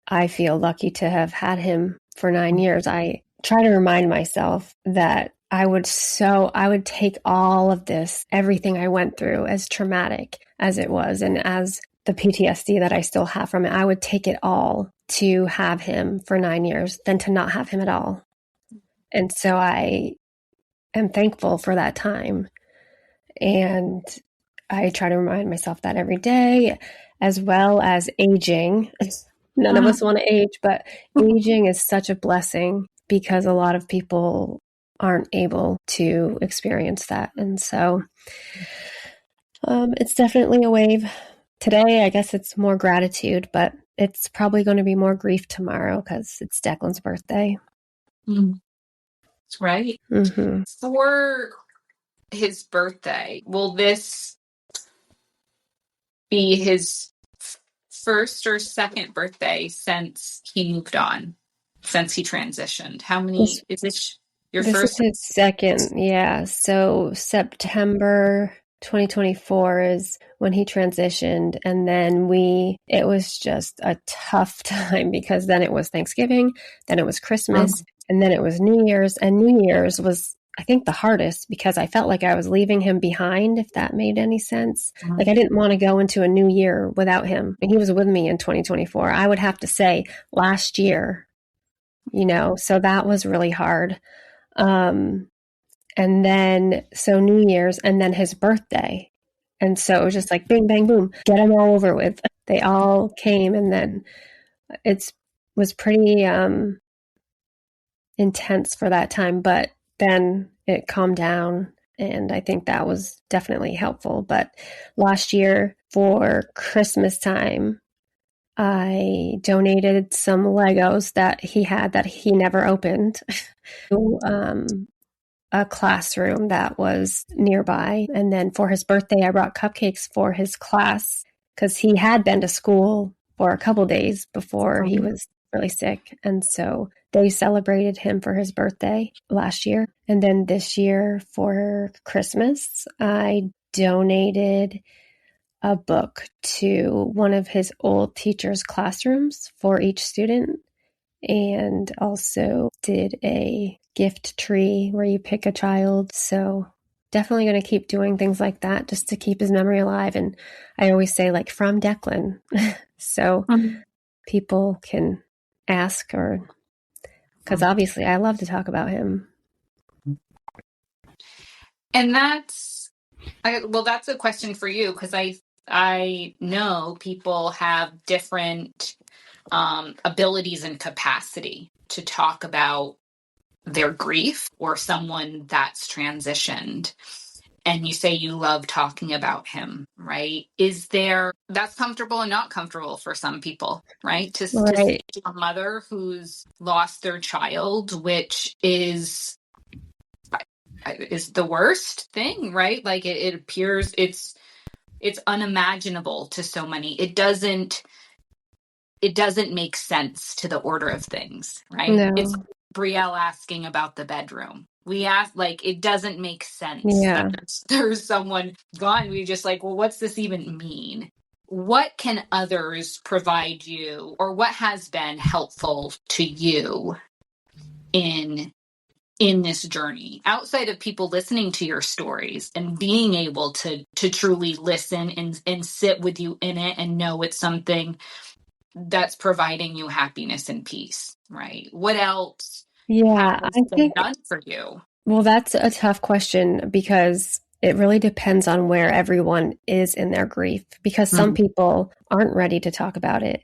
I feel lucky to have had him for 9 years. I try to remind myself that I would take all of this, everything I went through, as traumatic as it was, and as the PTSD that I still have from it, I would take it all to have him for 9 years than to not have him at all. And so I am thankful for that time. And I try to remind myself that every day, as well as aging. None of us want to age, but aging is such a blessing because a lot of people aren't able to experience that. And so it's definitely a wave. Today, I guess it's more gratitude, but it's probably going to be more grief tomorrow because it's Declan's birthday. That's right. For his birthday, will this be his first or second birthday since he moved on, since he transitioned? How many is this? This first? Is his second, yeah. So September 2024 is when he transitioned, and then it was just a tough time because then it was Thanksgiving, then it was Christmas, and then it was New Year's, and New Year's was, I think, the hardest because I felt like I was leaving him behind, if that made any sense. Like I didn't want to go into a new year without him. And he was with me in 2024. I would have to say last year, so that was really hard. And then, so New Year's and then his birthday. And so it was just like, bing, bang, boom, get them all over with. They all came, and then it was pretty intense for that time, but then it calmed down. And I think that was definitely helpful. But last year for Christmas time, I donated some Legos that he had that he never opened to a classroom that was nearby. And then for his birthday, I brought cupcakes for his class because he had been to school for a couple days before he was really sick. And so they celebrated him for his birthday last year. And then this year for Christmas, I donated a book to one of his old teachers' classrooms for each student, and also did a gift tree where you pick a child. So definitely going to keep doing things like that just to keep his memory alive. And I always say, like, from Declan. So people can ask, or because obviously I love to talk about him. And that's a question for you, because I know people have different abilities and capacity to talk about their grief or someone that's transitioned. And you say you love talking about him, right? That's comfortable and not comfortable for some people, right? To Right. see a mother who's lost their child, which is the worst thing, right? Like it appears it's unimaginable to so many. It doesn't make sense to the order of things, right? No. It's Brielle asking about the bedroom. We ask, like, it doesn't make sense that Yeah. there's someone gone. We just like, well, what's this even mean? What can others provide you, or what has been helpful to you in this journey, outside of people listening to your stories and being able to truly listen and sit with you in it and know it's something that's providing you happiness and peace, right? What else Yeah, has I been think, done for you? well, that's a tough question because it really depends on where everyone is in their grief, because some people aren't ready to talk about it.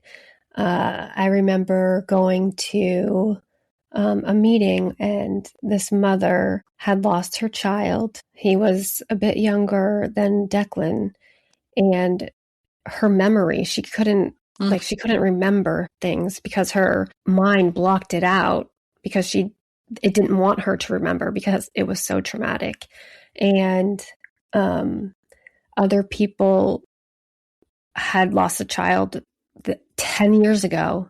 I remember going to a meeting, and this mother had lost her child. He was a bit younger than Declan, and her memory, she couldn't remember things because her mind blocked it out, because it didn't want her to remember because it was so traumatic. And other people had lost a child 10 years ago,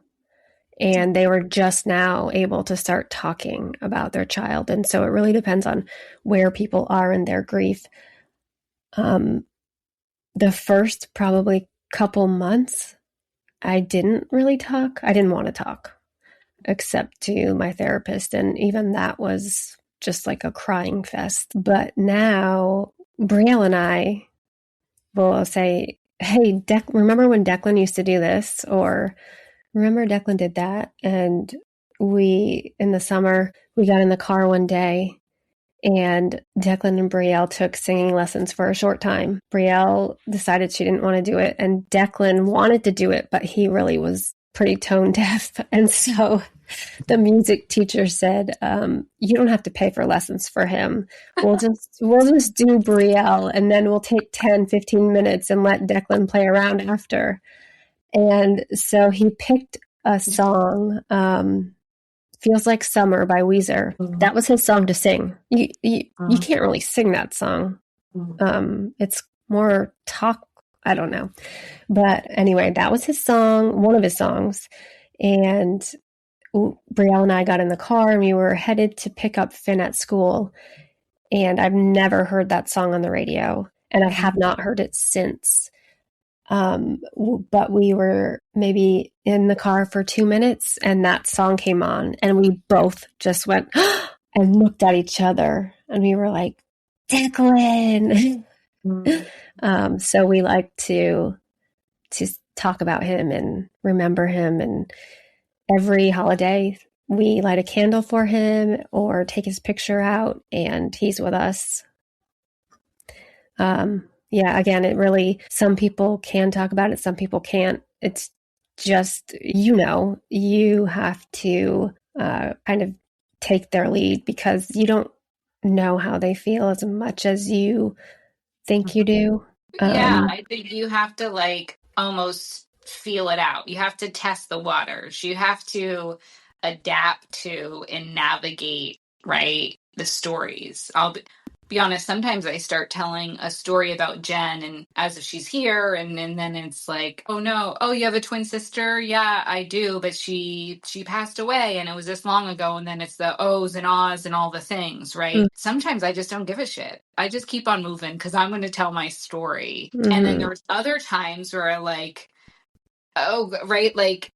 and they were just now able to start talking about their child. And so it really depends on where people are in their grief. The first probably couple months, I didn't really talk. I didn't want to talk except to my therapist. And even that was just like a crying fest. But now Brielle and I will say, hey, remember when Declan used to do this? Or remember Declan did that? And in the summer, we got in the car one day, and Declan and Brielle took singing lessons for a short time. Brielle decided she didn't want to do it, and Declan wanted to do it, but he really was pretty tone deaf. And so the music teacher said, you don't have to pay for lessons for him. We'll just do Brielle, and then we'll take 10, 15 minutes and let Declan play around after. And so he picked a song, Feels Like Summer by Weezer. That was his song to sing. You can't really sing that song. It's more talk. I don't know. But anyway, that was his song, one of his songs. And Brielle and I got in the car, and we were headed to pick up Finn at school. And I've never heard that song on the radio, and I have not heard it since. But we were maybe in the car for 2 minutes, and that song came on, and we both just went and looked at each other, and we were like, Declan. So we like to talk about him and remember him, and every holiday we light a candle for him or take his picture out, and he's with us. Yeah, again, it really, some people can talk about it, some people can't. It's just, you have to kind of take their lead, because you don't know how they feel as much as you think you do. Yeah, I think you have to like almost feel it out. You have to test the waters. You have to adapt to and navigate, right, the stories. I'll be honest, sometimes I start telling a story about Jen and as if she's here, and then it's like, oh no, oh, you have a twin sister? Yeah, I do, but she passed away and it was this long ago, and then it's the ohs and ahs and all the things, right? Sometimes I just don't give a shit. I just keep on moving because I'm going to tell my story. And then there's other times where I like, oh, right, like,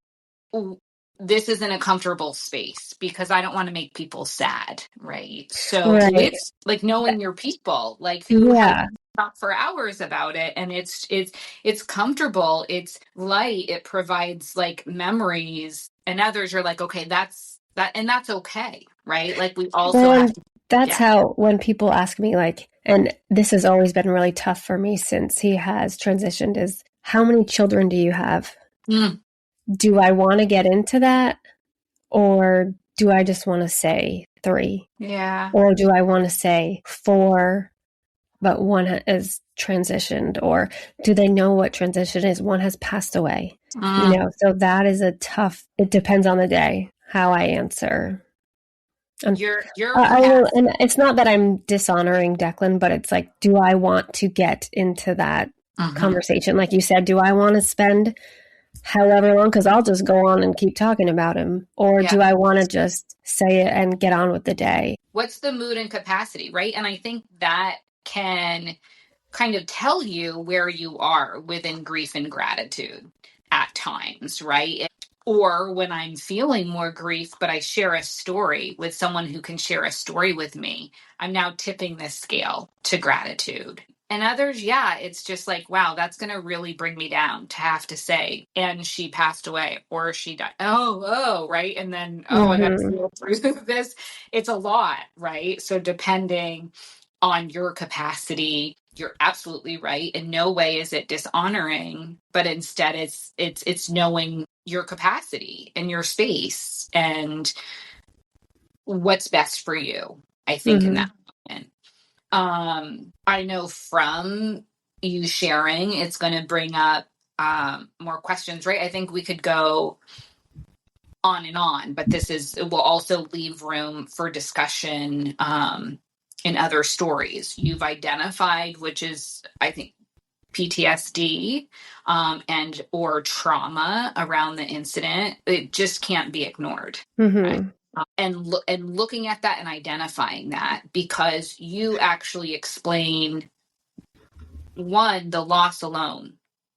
this isn't a comfortable space because I don't want to make people sad, right? So it's like knowing your people, like who have talked for hours about it, and it's comfortable, it's light, it provides like memories, and others are like, okay, that's okay, right? Like we also have to. That's how, when people ask me, like, and this has always been really tough for me since he has transitioned, is how many children do you have? do I want to get into that, or do I just want to say 3? Yeah. Or do I want to say 4, but one is transitioned? Or do they know what transition is? One has passed away. So that is it depends on the day how I answer. Your And it's not that I'm dishonoring Declan, but it's like, do I want to get into that conversation? Like you said, do I want to spend however long? Because I'll just go on and keep talking about him. Or do I want to just say it and get on with the day? What's the mood and capacity, right? And I think that can kind of tell you where you are within grief and gratitude at times, right? Or when I'm feeling more grief, but I share a story with someone who can share a story with me, I'm now tipping this scale to gratitude. And others, it's just like, wow, that's going to really bring me down to have to say, and she passed away or she died. Oh, right. And then, I got to feel through this. It's a lot, right? So depending on your capacity, you're absolutely right. In no way is it dishonoring, but instead it's knowing your capacity and your space and what's best for you, I think, in that moment. I know from you sharing, it's going to bring up more questions, right? I think we could go on and on, but it will also leave room for discussion in other stories you've identified, which is, I think, PTSD and or trauma around the incident. It just can't be ignored. Right? And looking at that and identifying that, because you actually explain, one, the loss alone,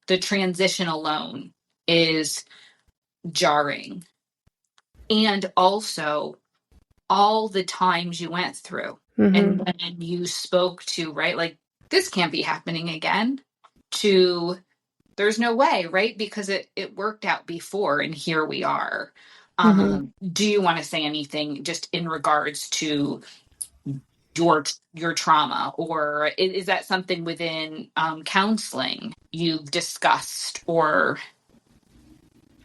the transition alone is jarring, and also all the times you went through. And when you spoke to, right, like, this can't be happening again, to there's no way, right? Because it worked out before, and here we are. Do you want to say anything just in regards to your trauma, or is that something within counseling you've discussed or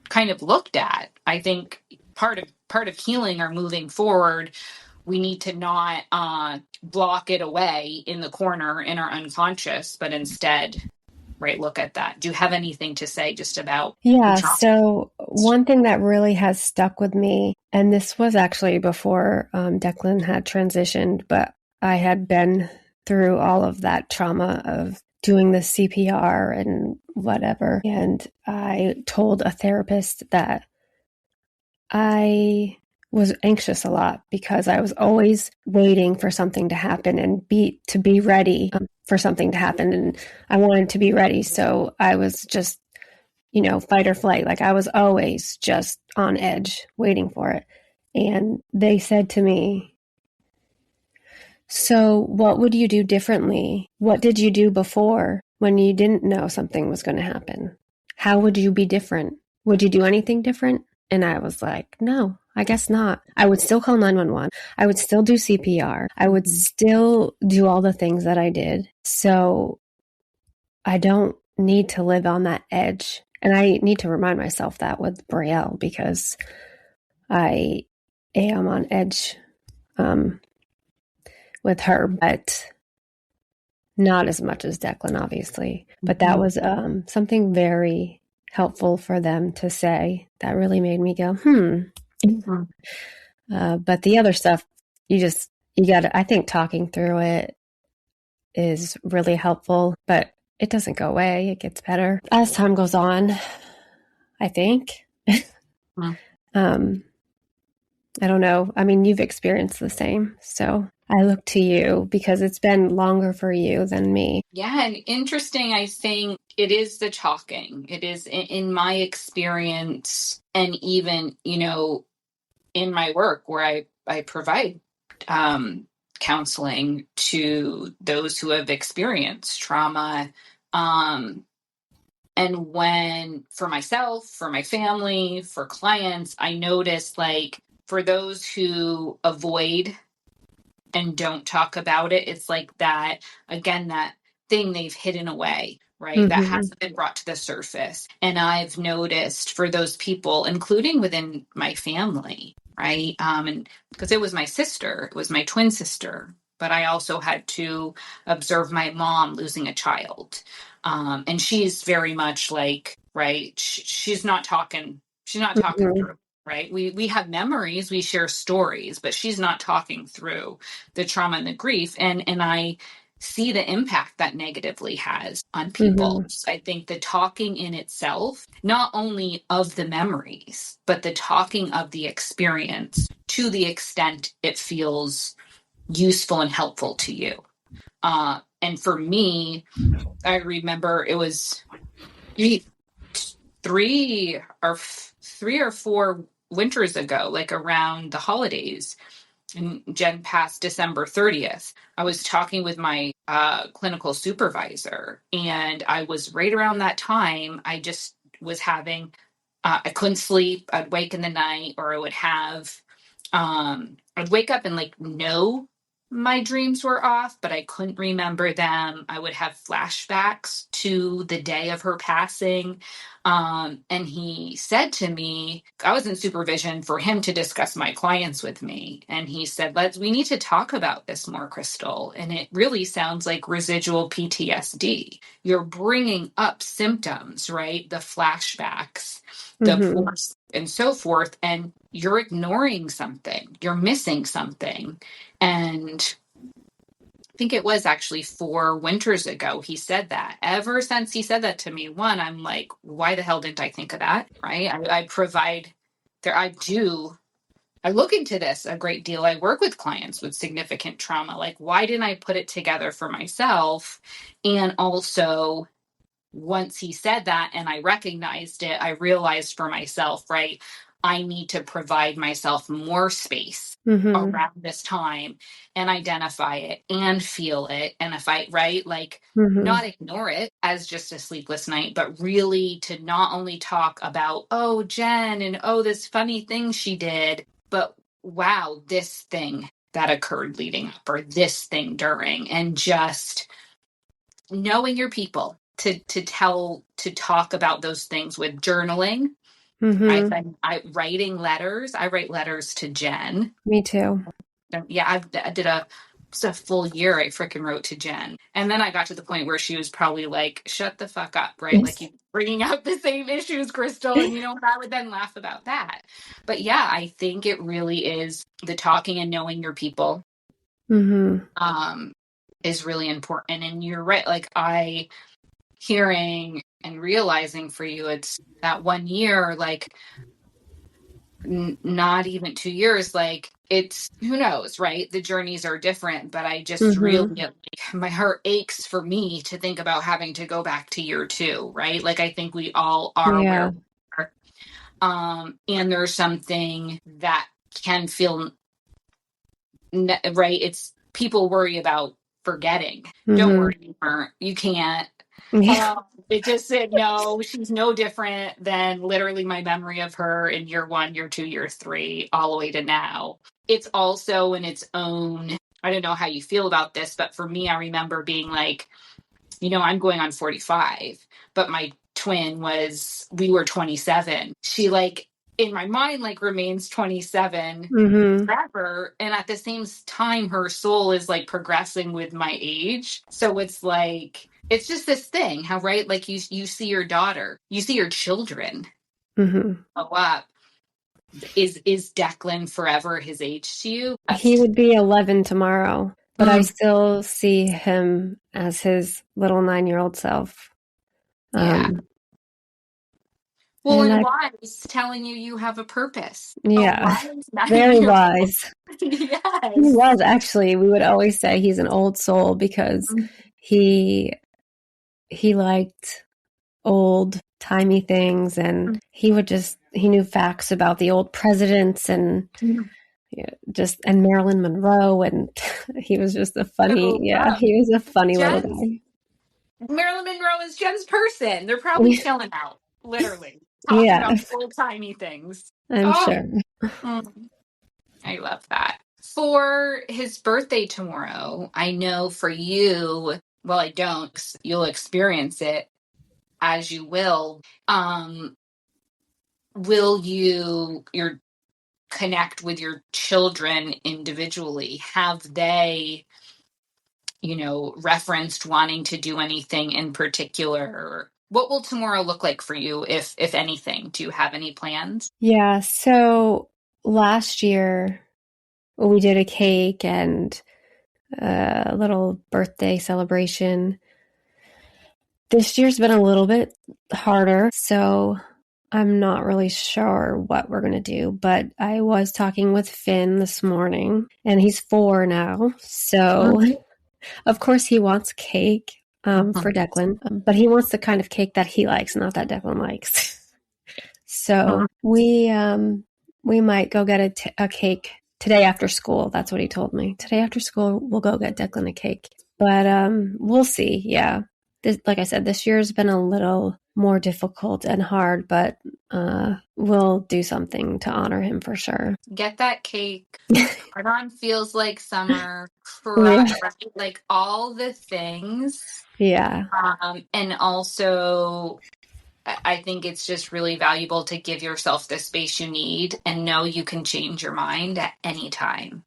kind of looked at? I think part of healing or moving forward, we need to not block it away in the corner in our unconscious, but instead, right, look at that. Do you have anything to say just about the trauma? So one thing that really has stuck with me, and this was actually before Declan had transitioned, but I had been through all of that trauma of doing the CPR and whatever. And I told a therapist that I was anxious a lot because I was always waiting for something to happen and to be ready for something to happen. And I wanted to be ready. So I was just, fight or flight. Like, I was always just on edge waiting for it. And they said to me, so what would you do differently? What did you do before when you didn't know something was going to happen? How would you be different? Would you do anything different? And I was like, no, I guess not. I would still call 911. I would still do CPR. I would still do all the things that I did. So I don't need to live on that edge. And I need to remind myself that with Brielle, because I am on edge with her, but not as much as Declan, obviously. But that was something very helpful for them to say. That really made me go, but the other stuff, you got to, I think talking through it is really helpful, but it doesn't go away. It gets better as time goes on, I think. I don't know. I mean, you've experienced the same. So I look to you because it's been longer for you than me. Yeah, and interesting, I think it is the talking. It is, in my experience, and even, in my work where I provide counseling to those who have experienced trauma. And when, for myself, for my family, for clients, I notice, like, for those who avoid and don't talk about it, it's like that, again, that thing they've hidden away, right? That hasn't been brought to the surface. And I've noticed for those people, including within my family, right? And because it was my sister, it was my twin sister, but I also had to observe my mom losing a child. And she's very much like, right, she's not talking, through. Right. We have memories, we share stories, but she's not talking through the trauma and the grief. And I see the impact that negatively has on people. So I think the talking in itself, not only of the memories, but the talking of the experience to the extent it feels useful and helpful to you. And for me, I remember it was three or four winters ago, like around the holidays, and Jen passed December 30th. I was talking with my clinical supervisor, and I was right around that time. I just was having, I couldn't sleep. I'd wake in the night, or I would have, I'd wake up and like know my dreams were off, but I couldn't remember them. I would have flashbacks to the day of her passing. And he said to me, I was in supervision for him to discuss my clients with me. And he said, we need to talk about this more, Crystal. And it really sounds like residual PTSD. You're bringing up symptoms, right? The flashbacks, the force and so forth. And you're ignoring something, you're missing something. And I think it was actually 4 winters ago he said that. Ever since he said that to me, one, I'm like, why the hell didn't I think of that? Right? I provide there. I look into this a great deal. I work with clients with significant trauma. Like, why didn't I put it together for myself? And also, once he said that and I recognized it, I realized for myself, right, I need to provide myself more space around this time and identify it and feel it. And if I, right, like not ignore it as just a sleepless night, but really to not only talk about, oh, Jen, and oh, this funny thing she did, but wow, this thing that occurred leading up, or this thing during, and just knowing your people to talk about those things with journaling. I writing letters. I write letters to Jen. Me too. Yeah, I did just a full year. I freaking wrote to Jen, and then I got to the point where she was probably like, "Shut the fuck up," right? Like, you bringing out the same issues, Crystal, and I would then laugh about that. But yeah, I think it really is the talking and knowing your people. Is really important. And you're right, like hearing and realizing for you, it's that 1 year, like not even 2 years, like it's, who knows, right? The journeys are different, but I just really, like, my heart aches for me to think about having to go back to year 2, right? Like, I think we all are aware. And there's something that can feel right. It's people worry about forgetting. Don't worry, you can't. It just said, no, she's no different than literally my memory of her in year 1, year 2, year 3, all the way to now. It's also in its own, I don't know how you feel about this, but for me, I remember being like, I'm going on 45, but my twin we were 27. She, like, in my mind, like, remains 27 forever. And at the same time, her soul is like progressing with my age. So it's like, it's just this thing, how, right? Like, you see your daughter, you see your children grow up. Is Declan forever his age to you? He would be 11 tomorrow, but I still see him as his little 9-year-old self. Yeah. Well, and wise, telling you have a purpose. Yeah, very wise. Yes. He was, actually. We would always say he's an old soul because he liked old timey things, and he knew facts about the old presidents and and Marilyn Monroe, and he was just a funny, he was a funny little guy. Marilyn Monroe is Jen's person. They're probably chilling out, literally, talking about old timey things. I'm sure. I love that. For his birthday tomorrow, I know for you, well, I don't, you'll experience it. as you will your connect with your children individually? Have they, referenced wanting to do anything in particular? What will tomorrow look like for you, if anything? Do you have any plans? Yeah, so last year we did a cake and a little birthday celebration. This year's been a little bit harder, so I'm not really sure what we're going to do, but I was talking with Finn this morning, and he's 4 now, so of course he wants cake for Declan, but he wants the kind of cake that he likes, not that Declan likes. So we might go get a cake today after school. That's what he told me. Today after school, we'll go get Declan a cake. But we'll see. Yeah. Like I said, this year's been a little more difficult and hard, but we'll do something to honor him for sure. Get that cake. Pardon feels like summer. Right? Like all the things. Yeah. And also, I think it's just really valuable to give yourself the space you need and know you can change your mind at any time.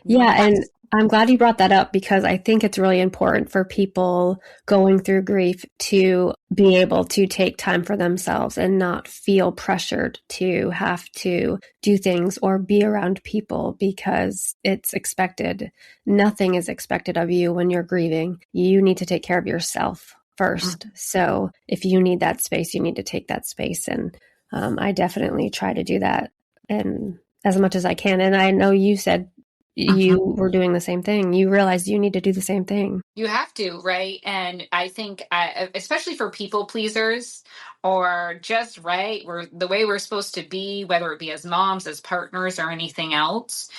Yeah, and I'm glad you brought that up because I think it's really important for people going through grief to be able to take time for themselves and not feel pressured to have to do things or be around people because it's expected. Nothing is expected of you when you're grieving. You need to take care of yourself first. So if you need that space, you need to take that space. And I definitely try to do that and as much as I can. And I know you said you were doing the same thing. You realized you need to do the same thing. You have to, right? And I think, especially for people pleasers or just, we're the way we're supposed to be, whether it be as moms, as partners, or anything else,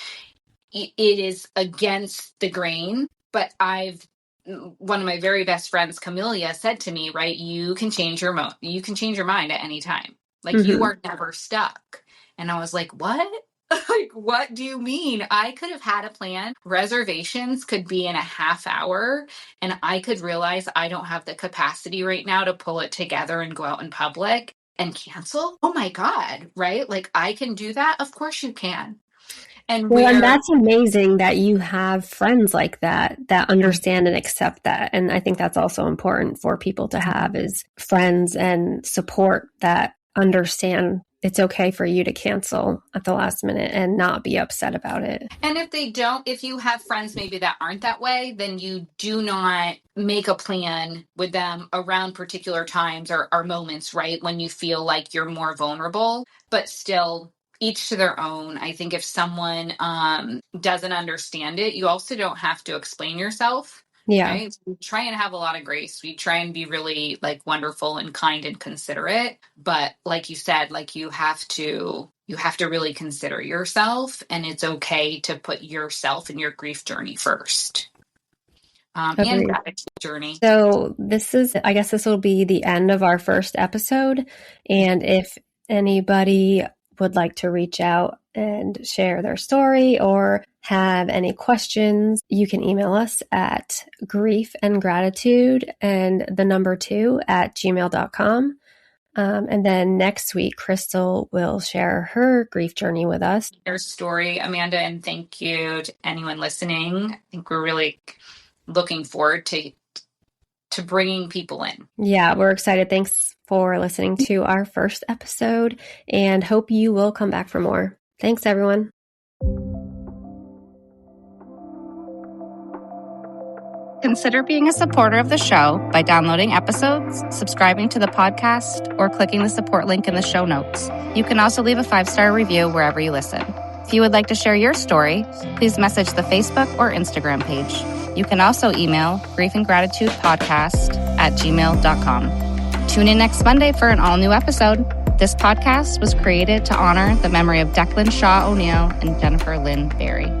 it is against the grain. But one of my very best friends, Camellia, said to me, you can change your mind at any time. Like you are never stuck. And I was like, what? Like, what do you mean? I could have had a plan. Reservations could be in a half hour, and I could realize I don't have the capacity right now to pull it together and go out in public and cancel. Oh my God, right? Like I can do that. Of course you can. And that's amazing that you have friends like that understand and accept that. And I think that's also important for people to have is friends and support that understand it's okay for you to cancel at the last minute and not be upset about it. And if you have friends maybe that aren't that way, then you do not make a plan with them around particular times or moments, right? When you feel like you're more vulnerable, but still each to their own. I think if someone doesn't understand it, you also don't have to explain yourself. Yeah. Right? So we try and have a lot of grace. We try and be really wonderful and kind and considerate. But like you said, you have to really consider yourself, and it's okay to put yourself and your grief journey first. And gratitude journey. So I guess this will be the end of our first episode. And if anybody would like to reach out and share their story or have any questions, you can email us at griefandgratitude2@gmail.com. And then next week, Crystal will share her grief journey with us. Your story, Amanda, and thank you to anyone listening. I think we're really looking forward to bringing people in. Yeah, we're excited. Thanks for listening to our first episode and hope you will come back for more. Thanks, everyone. Consider being a supporter of the show by downloading episodes, subscribing to the podcast, or clicking the support link in the show notes. You can also leave a 5-star review wherever you listen. If you would like to share your story, please message the Facebook or Instagram page. You can also email griefandgratitudepodcast@gmail.com. Tune in next Monday for an all-new episode. This podcast was created to honor the memory of Declan Shaw O'Neill and Jennifer Lynn Berry.